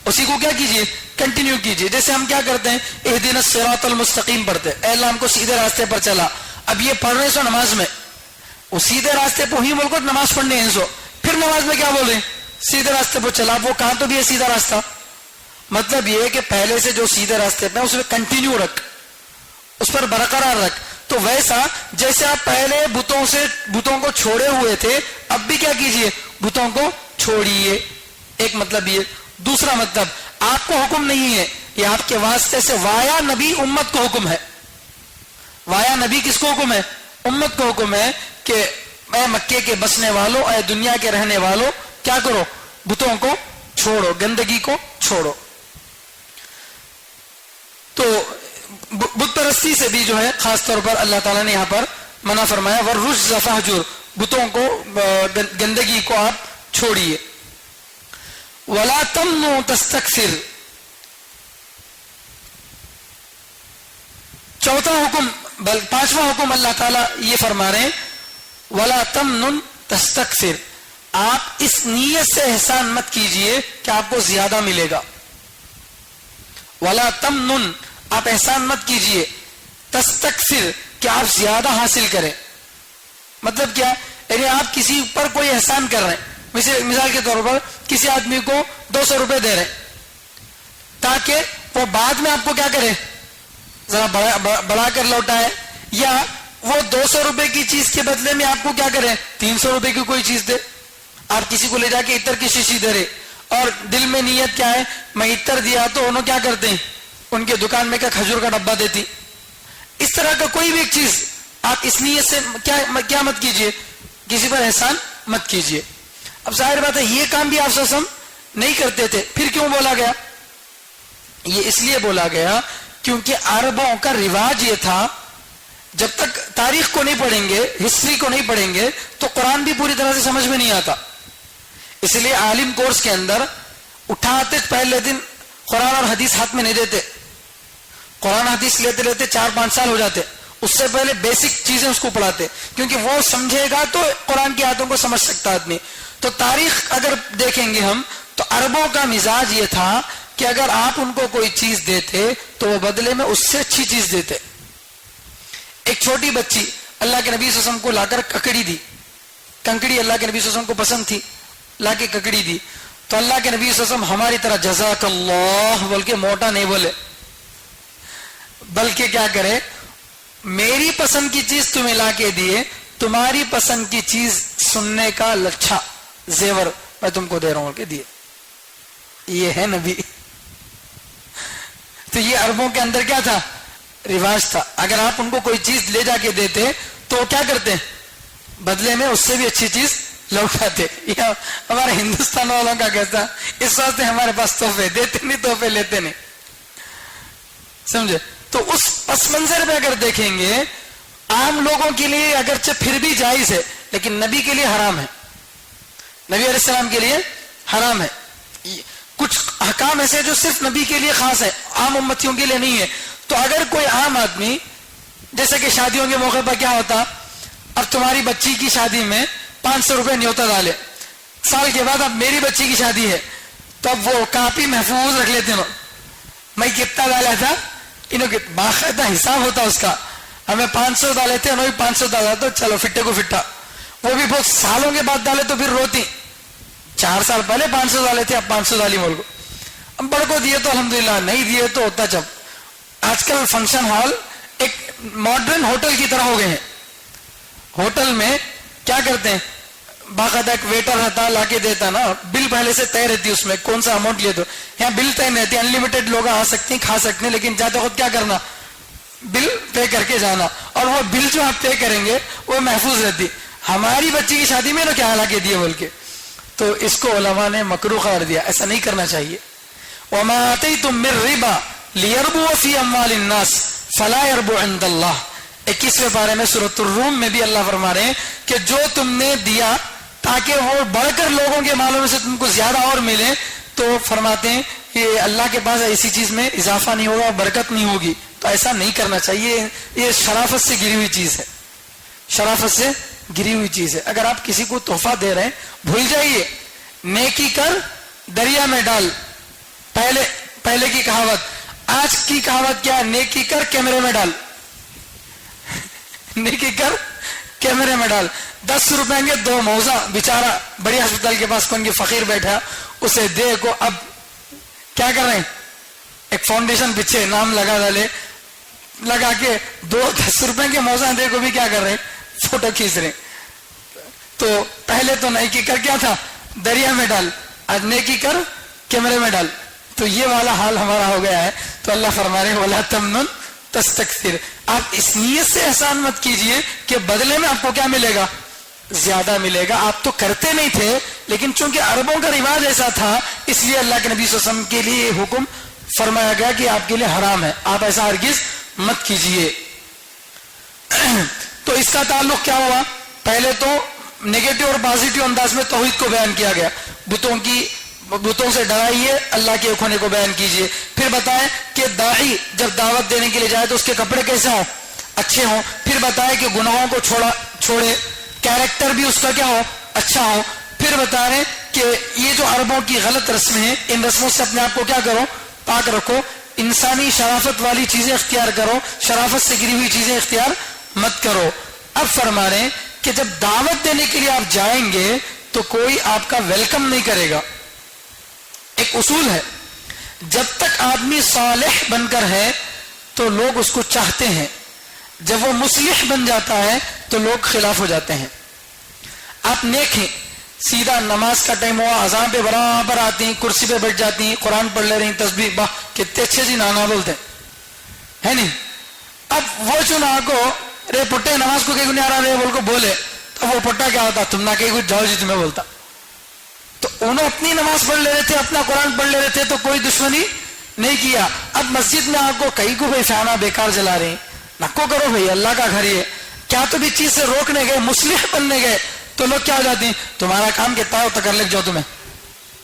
اسی کو کیا کیجئے؟ کنٹینیو کیجئے. جیسے ہم کیا کرتے ہیں؟ اہدنا الصراط المستقیم پڑھتے ہیں، اے اللہ ہم کو سیدھے راستے پر چلا. اب یہ پڑھ رہے سو نماز میں، وہ سیدھے راستے پہ ہی بول کر نماز پڑھنے ہیں سو، پھر نماز میں کیا بول رہے ہیں؟ سیدھے راستے پر چلا. وہ کہاں تو بھی ہے سیدھا راستہ. مطلب یہ ہے کہ پہلے سے جو سیدھے راستے پہ اس میں کنٹینیو رکھ، اس پر برقرار رکھ. تو ویسا جیسے آپ پہلے بتوں کو چھوڑے ہوئے تھے، اب بھی کیا کیجئے؟ بتوں کو چھوڑیے. ایک مطلب یہ. دوسرا مطلب آپ کو حکم نہیں ہے، یہ آپ کے واسطے سے وایا نبی امت کو حکم ہے. وایا نبی کس کو حکم ہے؟ امت کو حکم ہے کہ اے مکے کے بسنے والوں، اے دنیا کے رہنے والوں، کیا کرو؟ بتوں کو چھوڑو، گندگی کو چھوڑو. تو بت پرستی سے بھی جو ہے خاص طور پر اللہ تعالیٰ نے یہاں پر منع فرمایا وَالرُّجْزَ فَاهْجُرْ، بتوں کو، گندگی کو آپ چھوڑیے. وَلَا تَمْنُ تَسْتَكْثِرْ، چوتھا حکم، پانچواں حکم اللہ تعالیٰ یہ فرما رہے ہیں وَلَا تَمْنُن تَسْتَكْثِرْ، آپ اس نیت سے احسان مت کیجئے کہ آپ کو زیادہ ملے گا. وَلَا تَمْنُن، آپ احسان مت کیجئے، تستکثر، کہ آپ زیادہ حاصل کریں. مطلب کیا؟ یعنی آپ کسی پر کوئی احسان کر رہے ہیں، مثال کے طور پر کسی آدمی کو 200 روپے دے رہے ہیں تاکہ وہ بعد میں آپ کو کیا کرے؟ ذرا بڑھا کر لوٹائے، یا وہ 200 روپے کی چیز کے بدلے میں آپ کو کیا کرے؟ 300 روپے کی کوئی چیز دے. آپ کسی کو لے جا کے عطر کی شیشی دے رہے اور دل میں نیت کیا ہے؟ میں عطر دیا تو انہوں کیا کرتے ہیں؟ ان کے دکان میں کیا کھجور کا ڈبہ دیتی. اس طرح کا کوئی بھی ایک چیز آپ اس نیت سے کیا مت کیجئے؟ کسی پر احسان مت کیجئے. اب ظاہر بات ہے یہ کام بھی آپ سسم نہیں کرتے تھے، پھر کیوں بولا گیا؟ یہ اس لیے بولا گیا کیونکہ عربوں کا رواج یہ تھا، جب تک تاریخ کو نہیں پڑھیں گے، ہسٹری کو نہیں پڑھیں گے تو قرآن بھی پوری طرح سے سمجھ میں نہیں آتا. اس لیے عالم کورس کے اندر اٹھاتے پہلے دن قرآن اور حدیث ہاتھ میں نہیں دیتے، قرآن حدیث لیتے لیتے 4-5 سال ہو جاتے. اس سے پہلے بیسک چیزیں اس کو پڑھاتے کیونکہ وہ سمجھے گا تو قرآن کی آیتوں کو سمجھ سکتا آدمی. تو تاریخ اگر دیکھیں گے ہم تو عربوں کا مزاج یہ تھا کہ اگر آپ ان کو کوئی چیز دیتے تو وہ بدلے میں اس سے اچھی چیز دیتے. ایک چھوٹی بچی اللہ کے نبی صلی اللہ علیہ وسلم کو لا کر ککڑی دی، کنکڑی اللہ کے نبی صلی اللہ علیہ وسلم کو پسند تھی، لا کے ککڑی دی. تو اللہ کے نبی صلی اللہ علیہ وسلم ہماری طرح جزاک اللہ بول کے موٹا نہیں بولے، بلکہ کیا کرے, میری پسند کی چیز تمہیں لا کے دیے, تمہاری پسند کی چیز سننے کا لچھا زیور میں تم کو دے رہا ہوں کہ دیے. یہ ہے نبی. تو یہ عربوں کے اندر کیا تھا, رواج تھا. اگر آپ ان کو کوئی چیز لے جا کے دیتے تو وہ کیا کرتے, بدلے میں اس سے بھی اچھی چیز لوٹاتے. یہ ہمارے ہندوستان والوں کا کیسا, اس واسطے ہمارے پاس تحفے دیتے نہیں, تحفے لیتے نہیں, سمجھے. تو اس پس منظر میں اگر دیکھیں گے, عام لوگوں کے لیے اگرچہ پھر بھی جائز ہے, لیکن نبی کے لیے حرام ہے. نبی علیہ السلام کے لیے حرام ہے. کچھ احکام ایسے جو صرف نبی کے لیے خاص ہے, عام امتیوں کے لیے نہیں ہے. تو اگر کوئی عام آدمی, جیسے کہ شادیوں کے موقع پر کیا ہوتا, اب تمہاری بچی کی شادی میں 500 روپے نیوتا ڈالے, سال کے بعد اب میری بچی کی شادی ہے, تو اب وہ کاپی محفوظ رکھ لیتے ہیں, میں کتنا ڈالا تھا, انہوں کے باقاعدہ حساب ہوتا اس کا, ہمیں 500 ڈالے تھے, انہوں بھی 500 ڈالا, تو چلو فٹے کو فٹا. وہ بھی بہت سالوں کے بعد ڈالے تو پھر روتی, 4 سال پہلے 500 ڈالے تھے, اب 500 ڈالی بول کو. اب بڑھ کو دیے تو الحمدللہ, نہیں دیے تو ہوتا. جب آج کل فنکشن ہال ایک ماڈرن ہوٹل کی طرح ہو گئے ہیں. ہوٹل میں کیا کرتے ہیں, باقاعدہ ایک ویٹر رہتا, لا کے دیتا نا, بل پہلے سے طے رہتی, اس میں کون سا اماؤنٹ لیے. تو یہاں بل طے نہیں رہتی, انلمیٹڈ لوگ آ سکتے ہیں, کھا سکتے ہیں, لیکن جاتے وقت کیا کرنا, بل پے کر کے جانا, اور وہ بل جو آپ پے کریں گے وہ محفوظ رہتی. ہماری بچی کی شادی میں نا کیا لا کے دیے بول کے, تو اس کو علماء نے مکروہ قرار دیا, ایسا نہیں کرنا چاہیے. وما آتیتم من ربا لیربو فی اموال الناس فلا یربو عند اللہ. 21ویں پارے میں سورۃ الروم میں بھی اللہ فرما رہے ہیں کہ جو تم نے دیا تاکہ وہ بڑھ کر لوگوں کے مالوں میں سے تم کو زیادہ اور ملے, تو فرماتے ہیں کہ اللہ کے پاس ایسی چیز میں اضافہ نہیں ہوگا, برکت نہیں ہوگی. تو ایسا نہیں کرنا چاہیے, یہ شرافت سے گری ہوئی چیز ہے, شرافت سے گری ہوئی چیز ہے. اگر آپ کسی کو تحفہ دے رہے ہیں, بھول جائیے, نیکی کر دریا میں ڈال. پہلے کی کہاوت, آج کی کہاوت کیا, نیکی کر کیمرے میں ڈال. نیکی کر کیمرے میں ڈال. 10 روپے کے 2 موزہ, بیچارہ بڑی ہسپتال کے پاس کون کی فقیر بیٹھا, اسے دے کو. اب کیا کر رہے ہیں, ایک فاؤنڈیشن پیچھے نام لگا ڈالے, لگا کے 10 روپے کے موزہ دے کو بھی کیا کر رہے ہیں, فوٹو کھینچ رہے. تو پہلے تو نیکی کر کیا تھا, دریا میں ڈال, آج نیکی کر کیمرے میں ڈال. تو یہ والا حال ہمارا ہو گیا ہے. تو اللہ فرما رہے ہیں وَلَا تَمْنُنْ تَسْتَكْثِرْ, آپ اس نیت سے احسان مت کیجئے کہ بدلے میں آپ کو کیا ملے گا, زیادہ ملے گا. آپ تو کرتے نہیں تھے, لیکن چونکہ عربوں کا رواج ایسا تھا, اس لیے اللہ کے نبی صلی اللہ علیہ وسلم کے لیے یہ حکم فرمایا گیا کہ آپ کے لیے حرام ہے, آپ ایسا ہرگز مت کیجئے. تو اس کا تعلق کیا ہوا, پہلے تو نیگیٹو اور پازیٹیو انداز میں توحید کو بیان کیا گیا, بتوں سے ڈرائیے, اللہ کے ایک ہونے کو بیان کیجئے. پھر بتائیں کہ داعی جب دعوت دینے کے لیے جائے تو اس کے کپڑے کیسے ہوں, اچھے ہوں. پھر بتائیں کہ گناہوں کو چھوڑے, کیریکٹر بھی اس کا کیا ہو, اچھا ہو. پھر بتا رہے کہ یہ جو عربوں کی غلط رسمیں ہیں, ان رسموں سے اپنے آپ کو کیا کرو, پاک رکھو. انسانی شرافت والی چیزیں اختیار کرو, شرافت سے گری ہوئی چیزیں اختیار مت کرو. اب فرما رہے ہیں کہ جب دعوت دینے کے لیے آپ جائیں گے تو کوئی آپ کا ویلکم نہیں کرے گا. ایک اصول ہے, جب تک آدمی صالح بن کر ہے تو لوگ اس کو چاہتے ہیں, جب وہ مصلح بن جاتا ہے تو لوگ خلاف ہو جاتے ہیں. آپ نیک ہیں, سیدھا نماز کا ٹائم ہوا, اذان پہ برابر آتی ہیں, کرسی پہ بیٹھ جاتی ہیں, قرآن پڑھ لے رہی ہیں, تسبیح, واہ کتنے اچھے جی نانا بولتے ہے نہیں. اب وہ چنا کو رے پٹے نماز کو کہیں نہیں آ رہا رے بول کو بولے, تو وہ پٹا کیا ہوتا, تم نہ کہیں کچھ جاؤ جی تمہیں بولتا. تو انہوں اپنی نماز پڑھ لے رہے تھے, اپنا قرآن پڑھ لے رہے تھے, تو کوئی دشمنی نہیں کیا. اب مسجد میں آپ کو کہیں کو بھائی فیانہ بیکار جلا رہے ہیں, نکو کرو بھائی, اللہ کا گھر ہے. کیا تو بھی چیز سے روکنے گئے, مصلح بننے گئے, تو لوگ کیا ہو جاتے ہیں, تمہارا کام کتنا ہوتا کر لے جاؤ تمہیں.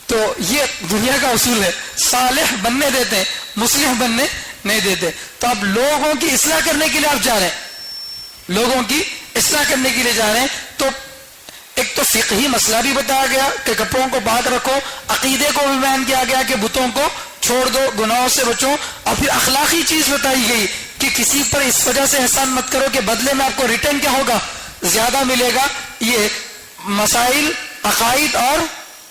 تو یہ دنیا کا اصول ہے, صالح بننے دیتے ہیں, مصلح بننے نہیں دیتے. تو اب لوگوں کی اصلاح کرنے کے لیے آپ جا رہے ہیں, لوگوں کی اصلاح کرنے کے لیے جا رہے ہیں. تو ایک تو فقہی مسئلہ بھی بتایا گیا کہ کپڑوں کو پاک رکھو, عقیدے کو بھی بیان کیا گیا کہ بتوں کو چھوڑ دو, گناہوں سے بچو, اور پھر اخلاقی چیز بتائی گئی کہ کسی پر اس وجہ سے احسان مت کرو کہ بدلے میں آپ کو ریٹرن کیا ہوگا, زیادہ ملے گا. یہ مسائل عقائد اور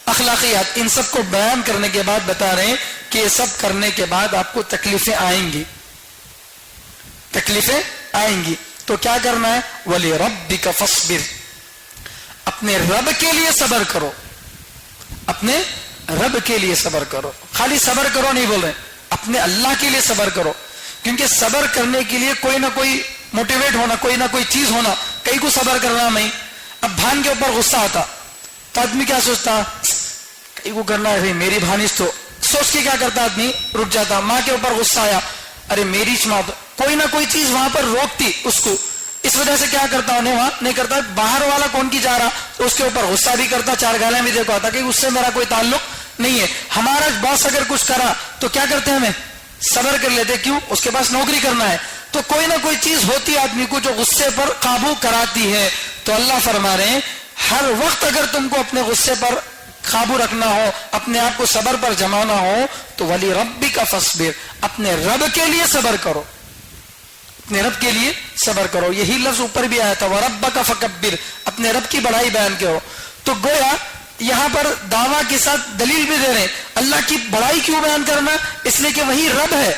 اخلاقیات, ان سب کو بیان کرنے کے بعد بتا رہے ہیں کہ یہ سب کرنے کے بعد آپ کو تکلیفیں آئیں گی. تکلیفیں آئیں گی. تو کیا کرنا ہے؟ وَلِرَبِّكَ فَاصْبِرْ، اپنے رب کے لیے صبر کرو، اپنے رب کے لیے صبر کرو. خالی صبر کرو نہیں بول رہے، اپنے اللہ کے لیے صبر کرو. کیونکہ صبر کرنے کے لیے کوئی نہ کوئی موٹیویٹ ہونا، کوئی نہ کوئی چیز ہونا. کئی کو صبر کرنا نہیں. اب بھان کے اوپر غصہ آتا تو آدمی کیا سوچتا؟ کئی کو کرنا ہے میری بھانیس، تو سوچ کے کیا کرتا آدمی؟ رک جاتا. ماں کے اوپر غصہ آیا، ارے میری ماں، کوئی نہ کوئی چیز وہاں پر روکتی اس کو. اس وجہ سے کیا کرتا انہیں وہاں نہیں کرتا. باہر والا کون کی جا رہا تو اس کے اوپر غصہ بھی کرتا، چار گالیاں بھی دیکھو آتا کہ اس سے میرا کوئی تعلق نہیں ہے. ہمارا باس اگر کچھ کرا تو کیا کرتے ہیں؟ ہمیں صبر کر لیتے. کیوں؟ اس کے پاس نوکری کرنا ہے. تو کوئی نہ کوئی چیز ہوتی ہے آدمی کو جو غصے پر قابو کراتی ہے. تو اللہ فرما رہے ہیں ہر وقت اگر تم کو اپنے غصے پر قابو رکھنا ہو، اپنے آپ کو صبر پر جمانا ہو، تو وَلِرَبِّكَ فَاصْبِرْ، اپنے رب کے لیے صبر کرو، اپنے رب کے لیے صبر کرو. یہی لفظ اوپر بھی آیا تھا وَرَبَّكَ فَكَبِّرْ، اپنے رب کی بڑائی بیان کرو. تو گویا یہاں پر دعویٰ کے ساتھ دلیل بھی دے رہے ہیں. اللہ کی بڑائی کیوں بیان کرنا؟ اس لیے کہ وہی رب ہے،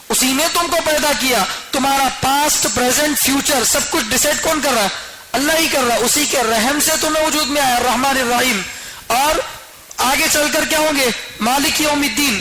اسی نے تم کو پیدا کیا. تمہارا پاسٹ، پریزنٹ، فیوچر سب کچھ ڈیسائیڈ کون کر رہا ہے؟ اللہ ہی کر رہا ہے. اسی کے رحم سے تمہیں وجود میں آیا، الرحمن الرحیم. اور آگے چل کر کیا ہوں گے؟ مالک یوم الدین.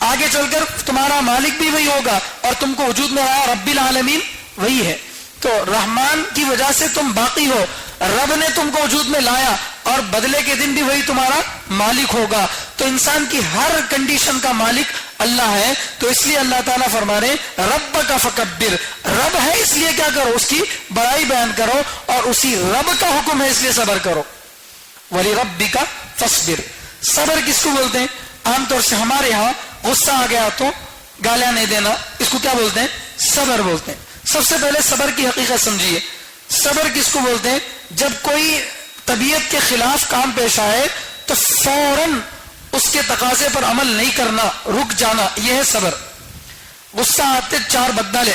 آگے چل کر تمہارا مالک بھی وہی ہوگا، اور تم کو وجود میں آیا رب العالمین وہی ہے. تو رحمان کی وجہ سے تم باقی ہو، رب نے تم کو وجود میں لایا، اور بدلے کے دن بھی وہی تمہارا مالک ہوگا. تو انسان کی ہر کنڈیشن کا مالک اللہ ہے. تو اس لیے اللہ تعالیٰ فرما رہے ربک فکبر، رب ہے اس لیے کیا کرو؟ اس کی بڑائی بیان کرو، اور اسی رب کا حکم ہے اس لیے صبر کرو. وَلِرَبِّكَ فَاصْبِرْ. صبر کس کو بولتے ہیں؟ عام طور سے ہمارے ہاں غصہ آ گیا تو گالیاں نہیں دینا، اس کو کیا بولتے ہیں؟ صبر بولتے ہیں. سب سے پہلے صبر کی حقیقت سمجھیے. صبر کس کو بولتے ہیں؟ جب کوئی طبیعت کے خلاف کام پیش آئے تو فوراً اس کے تقاضے پر عمل نہیں کرنا، رک جانا، یہ ہے صبر. غصہ آتے چار بگدالے،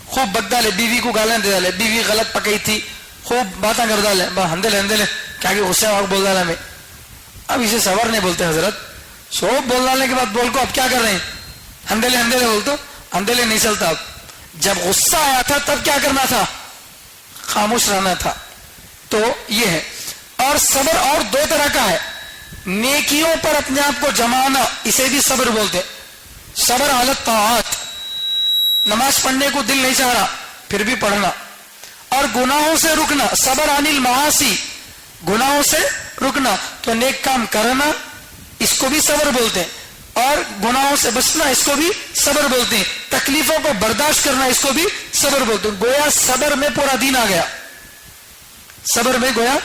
خوب بگدالے، بیوی کو گالیاں دے ڈالے، بیوی غلط پکئی تھی، خوب باتیں کر ڈالے، ہندے لے کیا کہ غصے میں بول ڈالا میں. اب اسے صبر نہیں بولتے حضرت. سو بول ڈالنے کے بعد بول کو اب کیا کر رہے ہیں؟ ہندے لے بول تو ہندے لے نہیں چلتا. اب جب غصہ آیا تھا تب کیا کرنا تھا؟ خاموش رہنا تھا. تو یہ ہے. اور صبر اور دو طرح کا ہے. نیکیوں پر اپنے آپ کو جمانا، اسے بھی صبر بولتے. صبر علی الطاعات، نماز پڑھنے کو دل نہیں چاہ رہا پھر بھی پڑھنا. اور گناہوں سے رکنا، صبر عن المعاصی، گناہوں سے رکنا. تو نیک کام کرنا اس کو بھی صبر بولتے ہیں، اور گناہوں سے بچنا اس کو بھی صبر بولتے ہیں. تکلیفوں کو برداشت کرنا اس کو بھی صبر بولتے ہیں. گویا صبر میں پورا دین آ گیا، صبر میں گویا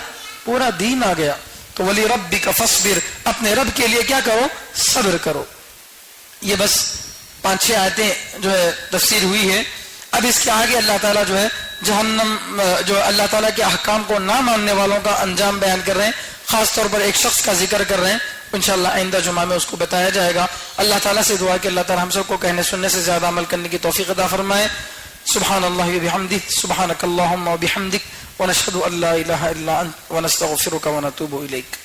پورا دین آ گیا. تو وَلِرَبِّكَ فَاصْبِرْ، اپنے رب کے لیے کیا کرو؟ صبر کرو. یہ بس 5-6 آیتیں جو ہے تفسیر ہوئی ہے. اب اس کے آگے اللہ تعالیٰ جو ہے جہنم، جو اللہ تعالیٰ کے احکام کو نہ ماننے والوں کا انجام بیان کر رہے ہیں. خاص طور پر ایک شخص کا ذکر کر رہے ہیں، انشاءاللہ آئندہ جمعہ میں اس کو بتایا جائے گا. اللہ تعالیٰ سے دعا کہ اللہ تعالیٰ ہم سب کو کہنے سننے سے زیادہ عمل کرنے کی توفیق عطا فرمائے. سبحان اللہ وبحمدہ، سبحانک اللہم وبحمدک، ونشہد ان لا الہ الا انت، ونستغفرک ونتوب الیک.